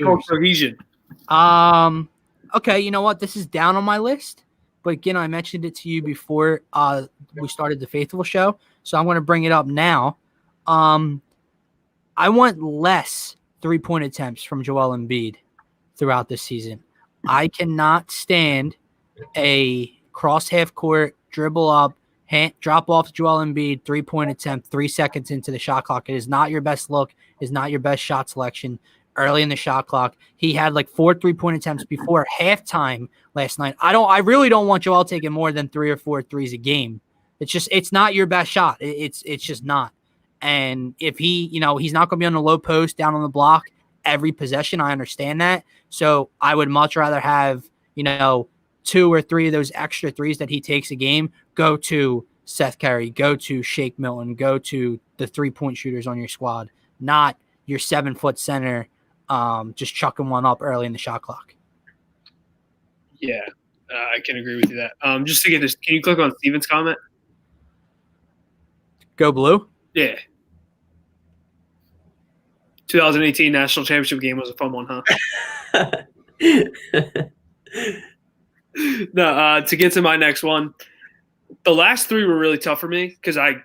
Cohesion. Okay, you know what? This is down on my list. But again, I mentioned it to you before we started the Faithful show. So I'm going to bring it up now. I want less 3-point attempts from Joel Embiid throughout this season. I cannot stand a cross half court, dribble up, drop off to Joel Embiid, 3-point attempt, 3 seconds into the shot clock. It is not your best look. It is not your best shot selection early in the shot clock. He had like 4 3-point attempts before halftime last night. I really don't want Joel taking more than 3 or 4 threes a game. It's not your best shot. It's just not. And if he's not going to be on the low post down on the block every possession, I understand that. So I would much rather have, 2 or 3 of those extra threes that he takes a game go to Seth Curry, go to Shake Milton, go to the 3-point shooters on your squad, not your 7-foot center just chucking one up early in the shot clock. Yeah, I can agree with you that. Just to get this, can you click on Steven's comment? Go Blue? Yeah. 2018 National Championship game was a fun one, huh? No, to get to my next one, the last 3 were really tough for me because I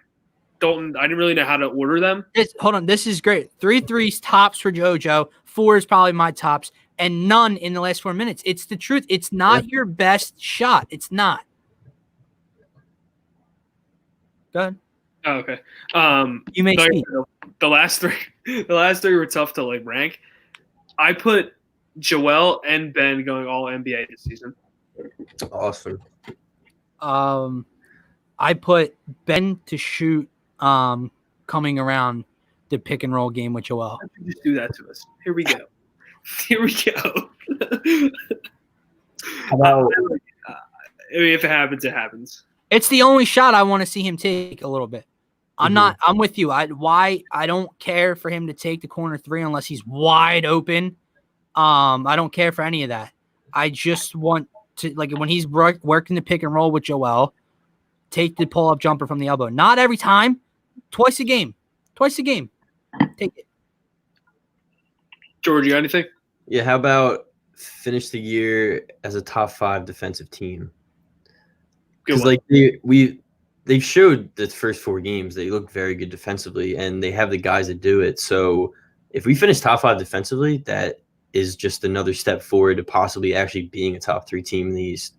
didn't really know how to order them. Hold on, this is great. 3 threes tops for JoJo. 4 is probably my tops, and none in the last 4 minutes. It's the truth. It's not your best shot. It's not. Go ahead. Oh, okay. You may speak. The last three were tough to like rank. I put Joel and Ben going all NBA this season. Awesome. I put Ben to shoot coming around the pick and roll game with Joel. Just do that to us. Here we go. How about, if it happens, it happens. It's the only shot I want to see him take a little bit. I'm with you. I don't care for him to take the corner three unless he's wide open. I don't care for any of that. I just want to, like, when he's working the pick and roll with Joel, take the pull up jumper from the elbow. Not every time, twice a game. Take it. George, you got anything? Yeah, how about finish the year as a top 5 defensive team? Because like they've showed the first 4 games they look very good defensively, and they have the guys that do it. So if we finish top 5 defensively, that is just another step forward to possibly actually being a top 3 team in the East.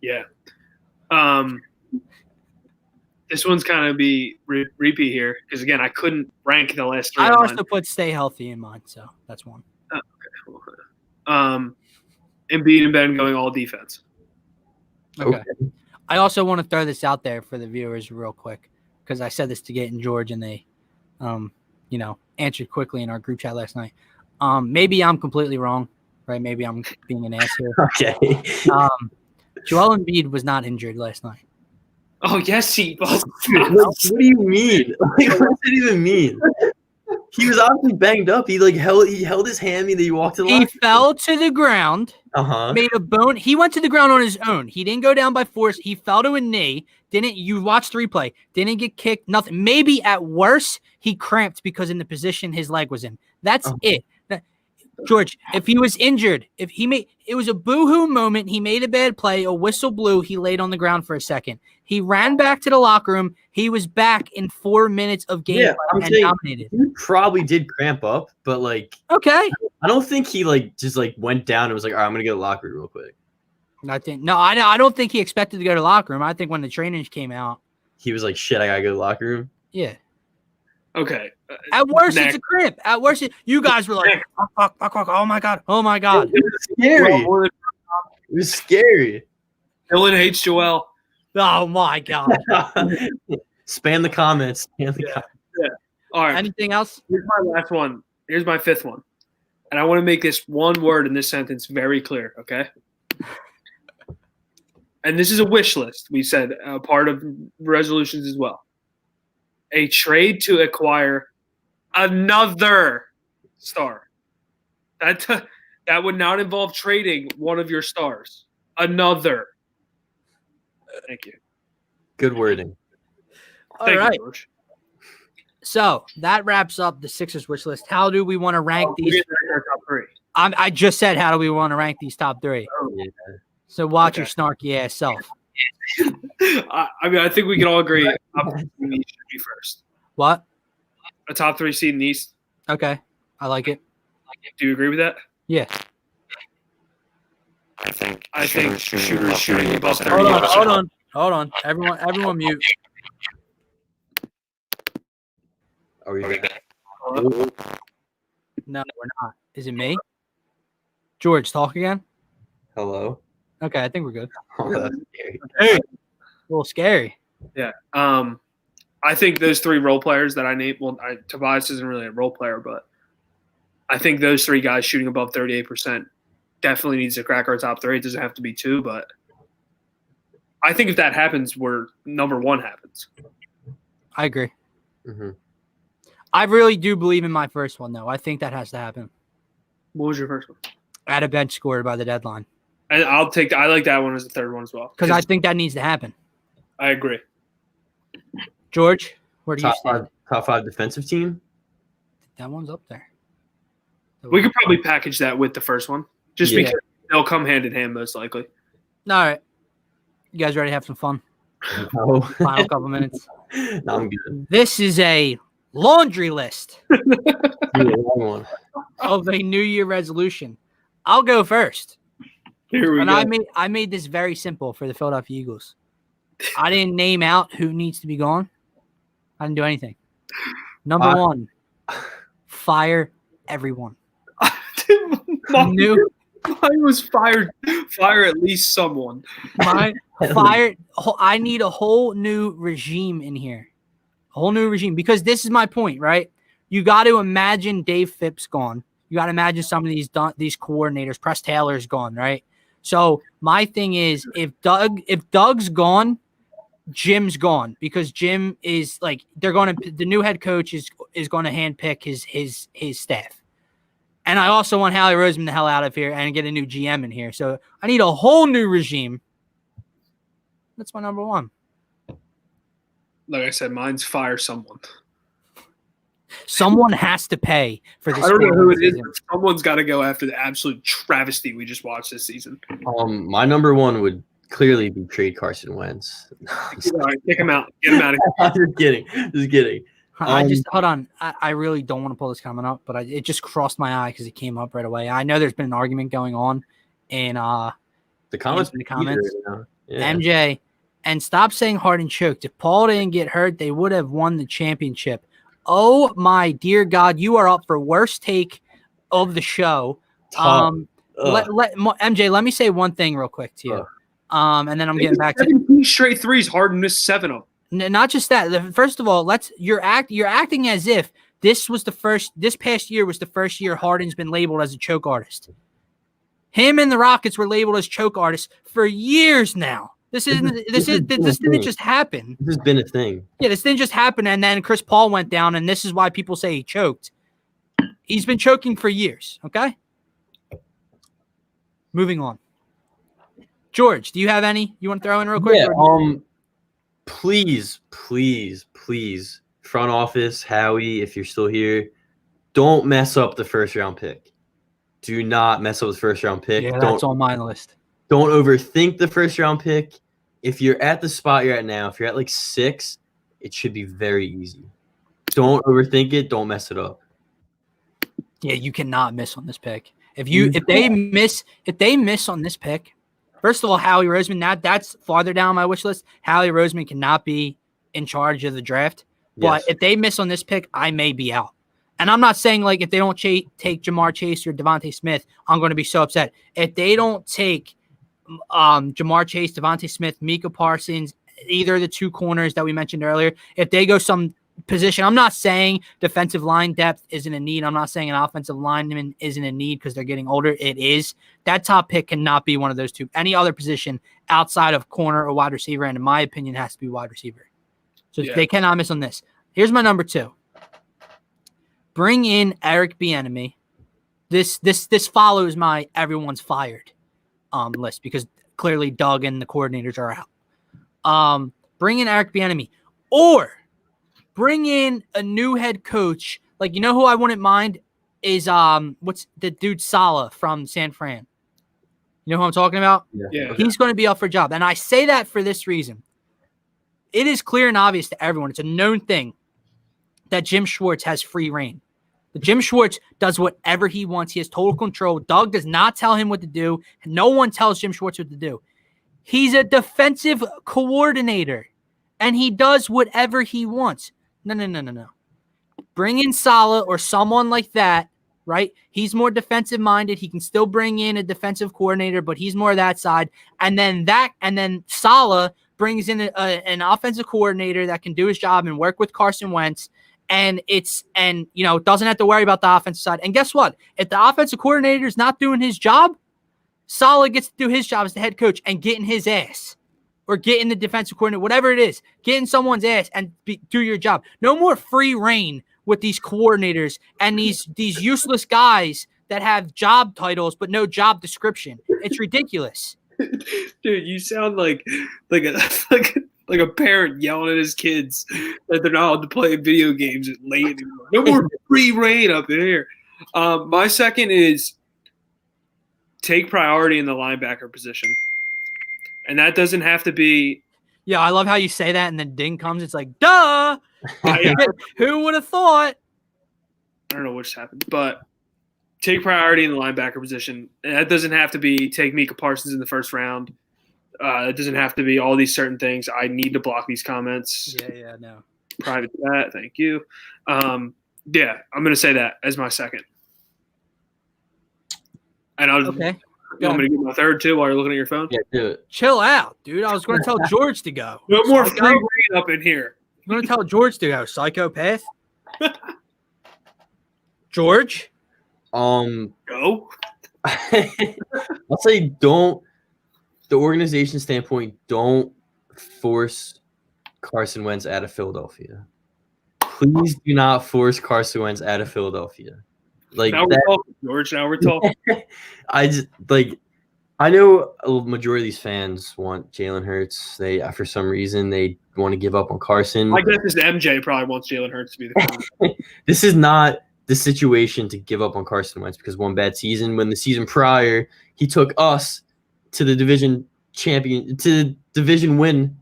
Yeah. This one's kind of be repeat here because again I couldn't rank the last 3. I also put stay healthy in mine, so that's one. Oh, okay. Embiid and Ben going all defense. Okay. I also want to throw this out there for the viewers real quick because I said this to Gate and George and they, answered quickly in our group chat last night. Maybe I'm completely wrong, right? Maybe I'm being an ass here. Okay. Joel Embiid was not injured last night. Oh, yes, he was. What do you mean? Like, what does it even mean? He was obviously banged up. He held his hammy. Then he walked to the He fell to the ground. Made a bone. He went to the ground on his own. He didn't go down by force. He fell to a knee. You watched the replay. Didn't get kicked. Nothing. Maybe at worst he cramped because in the position his leg was in. That's it. George, if he was injured, it was a boo-hoo moment. He made a bad play. A whistle blew. He laid on the ground for a second. He ran back to the locker room. He was back in 4 minutes of gameplay and dominated. He probably did cramp up, but okay. I don't think he just went down and was like, all right, I'm gonna go to the locker room real quick. I don't think he expected to go to the locker room. I think when the trainings came out, he was like, shit, I gotta go to the locker room. Yeah. Okay. At worst, it's a cramp. At worst, you guys were like, fuck, oh my god. It was scary. It was scary. Dylan hates Joel. Oh my god. Spam the comments. Yeah. All right. Anything else? Here's my last one. Here's my 5th one. And I want to make this one word in this sentence very clear, okay? And this is a wish list. We said part of resolutions as well. A trade to acquire another star. That would not involve trading one of your stars. Another. Thank you. Good wording. All right. George. So that wraps up the Sixers wish list. How do we want to rank these? Top 3. I just said, how do we want to rank these top 3? Oh, yeah. So watch your snarky ass self. I think we can all agree top 3 should be first. What? A top 3 seed in the East. Okay. I like it. Do you agree with that? Yeah. I think shooters shooting above 30%. Hold on. Everyone mute. Are we back? No, we're not. Is it me? George, talk again? Hello? Okay, I think we're good. Oh, that's scary. Hey. A little scary. Yeah. I think those 3 role players that I named, Tobias isn't really a role player, but I think those 3 guys shooting above 38% definitely needs to crack our top 3. It doesn't have to be 2, but I think if that happens, where number 1 happens. I agree. Mm-hmm. I really do believe in my first one, though. I think that has to happen. What was your first one? Add a bench scorer by the deadline. And I like that one as the 3rd one as well. Because I think that needs to happen. I agree. George, where do you stand? Top 5 defensive team? That one's up there. We could probably package that with the first one. Just because they'll come hand in hand, most likely. All right. You guys ready to have some fun? No. Final couple minutes. No, I'm good. This is a laundry list Long one. of a New Year resolution. I'll go first. Here we And go. I made this very simple for the Philadelphia Eagles. I didn't name out who needs to be gone. I didn't do anything. Number one, fire everyone. Mine was fired. Fire at least someone. I need a whole new regime in here. A whole new regime. Because this is my point, right? You got to imagine Dave Phipps gone. You got to imagine some of these coordinators. Press Taylor's gone, right? So my thing is, if Doug's gone, Jim's gone, because Jim is like the new head coach is going to handpick his staff. And I also want Howie Roseman the hell out of here and get a new GM in here. So I need a whole new regime. That's my number one. Like I said, mine's fire someone. Someone has to pay for this. I don't know who it is, but someone's got to go after the absolute travesty we just watched this season. My number one would clearly be trade Carson Wentz. Kick him out. Get him out of here. Just kidding. Hold on. I really don't want to pull this comment up, but it just crossed my eye because it came up right away. I know there's been an argument going on in the comments. Yeah. MJ, and stop saying Harden choked. If Paul didn't get hurt, they would have won the championship. Oh my dear God, you are up for worst take of the show. MJ, let me say one thing real quick to you. And then I'm getting back to 17 straight threes. Harden missed 7 of them. Not just that. First of all, you're acting as if this past year was the first year Harden's been labeled as a choke artist. Him and the Rockets were labeled as choke artists for years now. This didn't just happen. This has been a thing. Yeah, this didn't just happen, and then Chris Paul went down, and this is why people say he choked. He's been choking for years, okay? Moving on. George, do you have any you want to throw in real quick? Yeah, please, front office, Howie, if you're still here, don't mess up the first-round pick. Do not mess up the first-round pick. Yeah, that's on my list. Don't overthink the first-round pick. If you're at the spot you're at now, if you're at like 6, it should be very easy. Don't overthink it. Don't mess it up. Yeah, you cannot miss on this pick. If they miss on this pick, first of all, Howie Roseman, that's farther down my wish list. Howie Roseman cannot be in charge of the draft. But if they miss on this pick, I may be out. And I'm not saying like if they don't take Jamar Chase or Devontae Smith, I'm going to be so upset. If they don't take Jamar Chase, Devontae Smith, Micah Parsons, either of the 2 corners that we mentioned earlier, if they go some position, I'm not saying defensive line depth isn't a need. I'm not saying an offensive lineman isn't a need because they're getting older. It is. That top pick cannot be one of those 2. Any other position outside of corner or wide receiver, and in my opinion, has to be wide receiver. So they cannot miss on this. Here's my number 2. Bring in Eric Bieniemy. This follows my everyone's fired list because clearly Doug and the coordinators are out. Bring in Eric Bieniemy or bring in a new head coach. Like, you know who I wouldn't mind is what's the dude Saleh from San Fran. You know who I'm talking about? Yeah. He's going to be up for a job. And I say that for this reason. It is clear and obvious to everyone. It's a known thing that Jim Schwartz has free reign. Jim Schwartz does whatever he wants. He has total control. Doug does not tell him what to do. No one tells Jim Schwartz what to do. He's a defensive coordinator, and he does whatever he wants. No. Bring in Saleh or someone like that, right? He's more defensive-minded. He can still bring in a defensive coordinator, but he's more that side. And then Saleh brings in an offensive coordinator that can do his job and work with Carson Wentz. And doesn't have to worry about the offensive side. And guess what? If the offensive coordinator is not doing his job, Saleh gets to do his job as the head coach and get in his ass or get in the defensive coordinator, whatever it is, get in someone's ass and do your job. No more free reign with these coordinators and these useless guys that have job titles but no job description. It's ridiculous. Dude, you sound like a parent yelling at his kids that they're not allowed to play video games at late. No more free reign up in here. My second is take priority in the linebacker position. And that doesn't have to be Yeah, I love how you say that, and then ding comes. It's like, duh. Who would have thought? I don't know what's happened, but take priority in the linebacker position. And that doesn't have to be take Micah Parsons in the first round. It doesn't have to be all these certain things. I need to block these comments. Yeah, no. Private chat, thank you. Yeah, I'm going to say that as my second. And I'll okay. You want me to get my third too while you're looking at your phone? Yeah, do it. Chill out, dude. I was going to tell George to go. No more free reign up in here. I'm going to tell George to go, psychopath. George? Go. I'll say the organization standpoint, don't force Carson Wentz out of Philadelphia. Please do not force Carson Wentz out of Philadelphia. Like now we're talking, George. Now we're talking. I know a majority of these fans want Jalen Hurts. They, for some reason, they want to give up on Carson. I guess this MJ probably wants Jalen Hurts to be the quarterback. This is not the situation to give up on Carson Wentz because one bad season. When the season prior, he took us to the division win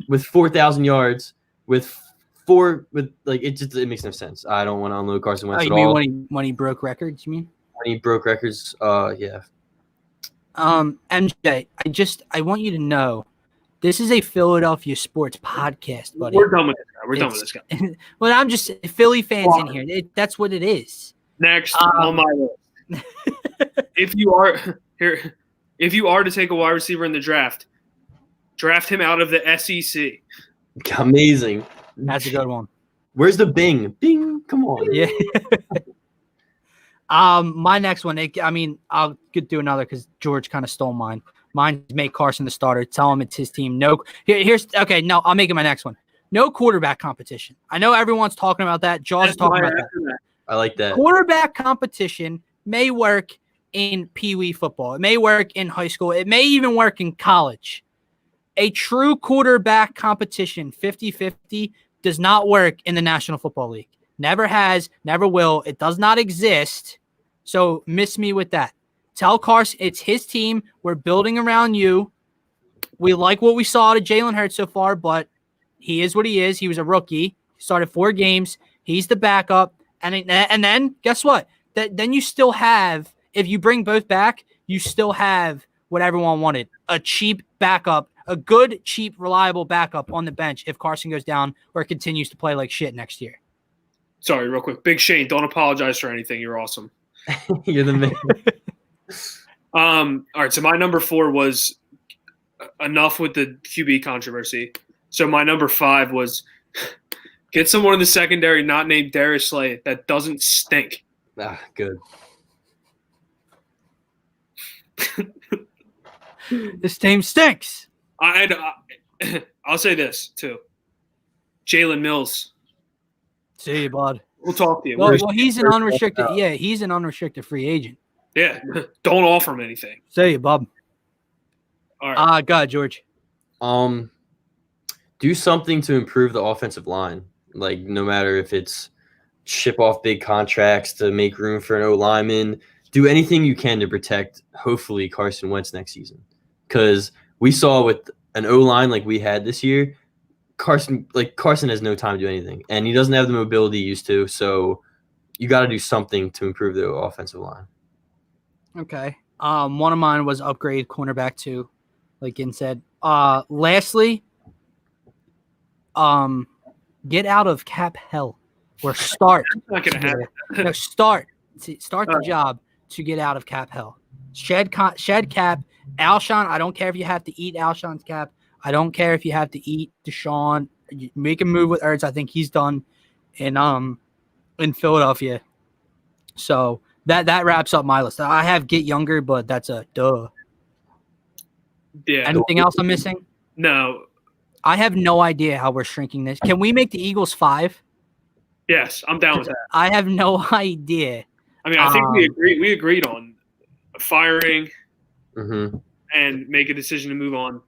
with 4,000 yards it makes no sense. I don't want to unload Carson Wentz at all. When he broke records, you mean? When he broke records, yeah. MJ, I want you to know this is a Philadelphia sports podcast, buddy. We're done with this guy. We're done with this guy. Well, I'm just Philly fans in here. That's what it is. Next on my list. If you are to take a wide receiver in the draft him out of the SEC. Amazing. That's a good one. Where's the Bing? Bing, come on. Yeah. My next one. I'll do another because George kind of stole mine. Mine's make Carson the starter. Tell him it's his team. No, I'll make it my next one. No quarterback competition. I know everyone's talking about that. Jaws is talking about that. I like that. Quarterback competition may work in Pee Wee football. It may work in high school. It may even work in college. A true quarterback competition, 50-50, does not work in the National Football League. Never has, never will. It does not exist. So miss me with that. Tell Carson it's his team. We're building around you. We like what we saw to Jalen Hurts so far, but he is what he is. He was a rookie. He started 4 games. He's the backup. And then guess what? Then you still have, if you bring both back, you still have what everyone wanted. A cheap backup, a good, cheap, reliable backup on the bench if Carson goes down or continues to play like shit next year. Sorry, real quick. Big Shane, don't apologize for anything. You're awesome. You're the man. All right, so my number 4 was enough with the QB controversy. So my number 5 was get someone in the secondary not named Darius Slay that doesn't stink. Good. This team stinks. I'll say this, too. Jalen Mills. See you, bud. We'll talk to you. Well, he's an unrestricted. Yeah, he's an unrestricted free agent. Yeah, don't offer him anything. See you, bub. All right. God, George. Do something to improve the offensive line. Like, no matter if it's ship off big contracts to make room for an O-lineman, do anything you can to protect, hopefully, Carson Wentz next season. Because we saw with an O-line like we had this year, Carson has no time to do anything, and he doesn't have the mobility he used to. So you got to do something to improve the offensive line. Okay. One of mine was upgrade cornerback too, like Ginn said. Lastly, get out of cap hell or start. Not gonna happen. No, start the job to get out of cap hell. Shed cap. Alshon, I don't care if you have to eat Alshon's cap. I don't care if you have to eat Deshaun. Make a move with Ertz. I think he's done in Philadelphia. So that wraps up my list. I have get younger, but that's a duh. Yeah. Anything else I'm missing? No. I have no idea how we're shrinking this. Can we make the Eagles 5? Yes, I'm down with that. I have no idea. I mean, I think we agreed on firing and make a decision to move on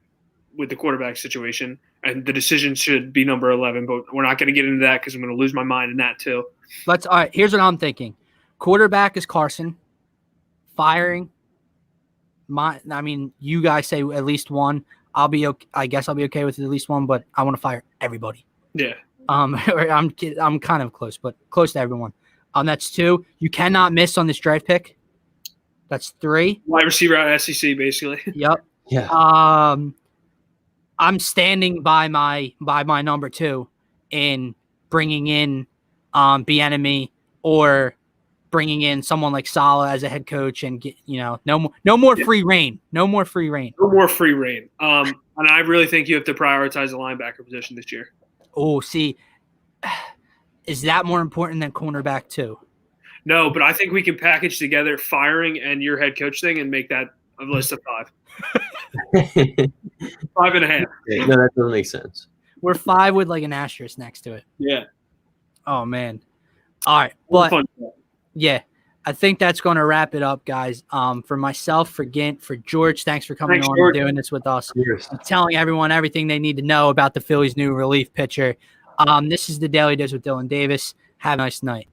with the quarterback situation, and the decision should be number 11, but we're not going to get into that because I'm going to lose my mind in that too. All right, here's what I'm thinking. Quarterback is Carson. Firing. You guys say at least one. I guess I'll be okay with at least one, but I want to fire everybody. Yeah. I'm kind of close, but close to everyone. That's 2. You cannot miss on this draft pick. That's 3. Wide receiver out of SEC, basically. Yep. Yeah. I'm standing by my number 2 in bringing in Bieniemy or bringing in someone like Saleh as a head coach and get, no more free reign. No more free reign. No more free reign. And I really think you have to prioritize the linebacker position this year. Oh, see, is that more important than cornerback too? No, but I think we can package together firing and your head coach thing and make that a list of 5. 5.5. No, that doesn't make sense. We're 5 with like an asterisk next to it. Yeah. Oh man. All right, but yeah, I think that's going to wrap it up, guys. For myself, for Gint, for George, thanks for coming on and doing this with us. I'm telling everyone everything they need to know about the Phillies' new relief pitcher. This is the Daily Dose with Dylan Davis. Have a nice night.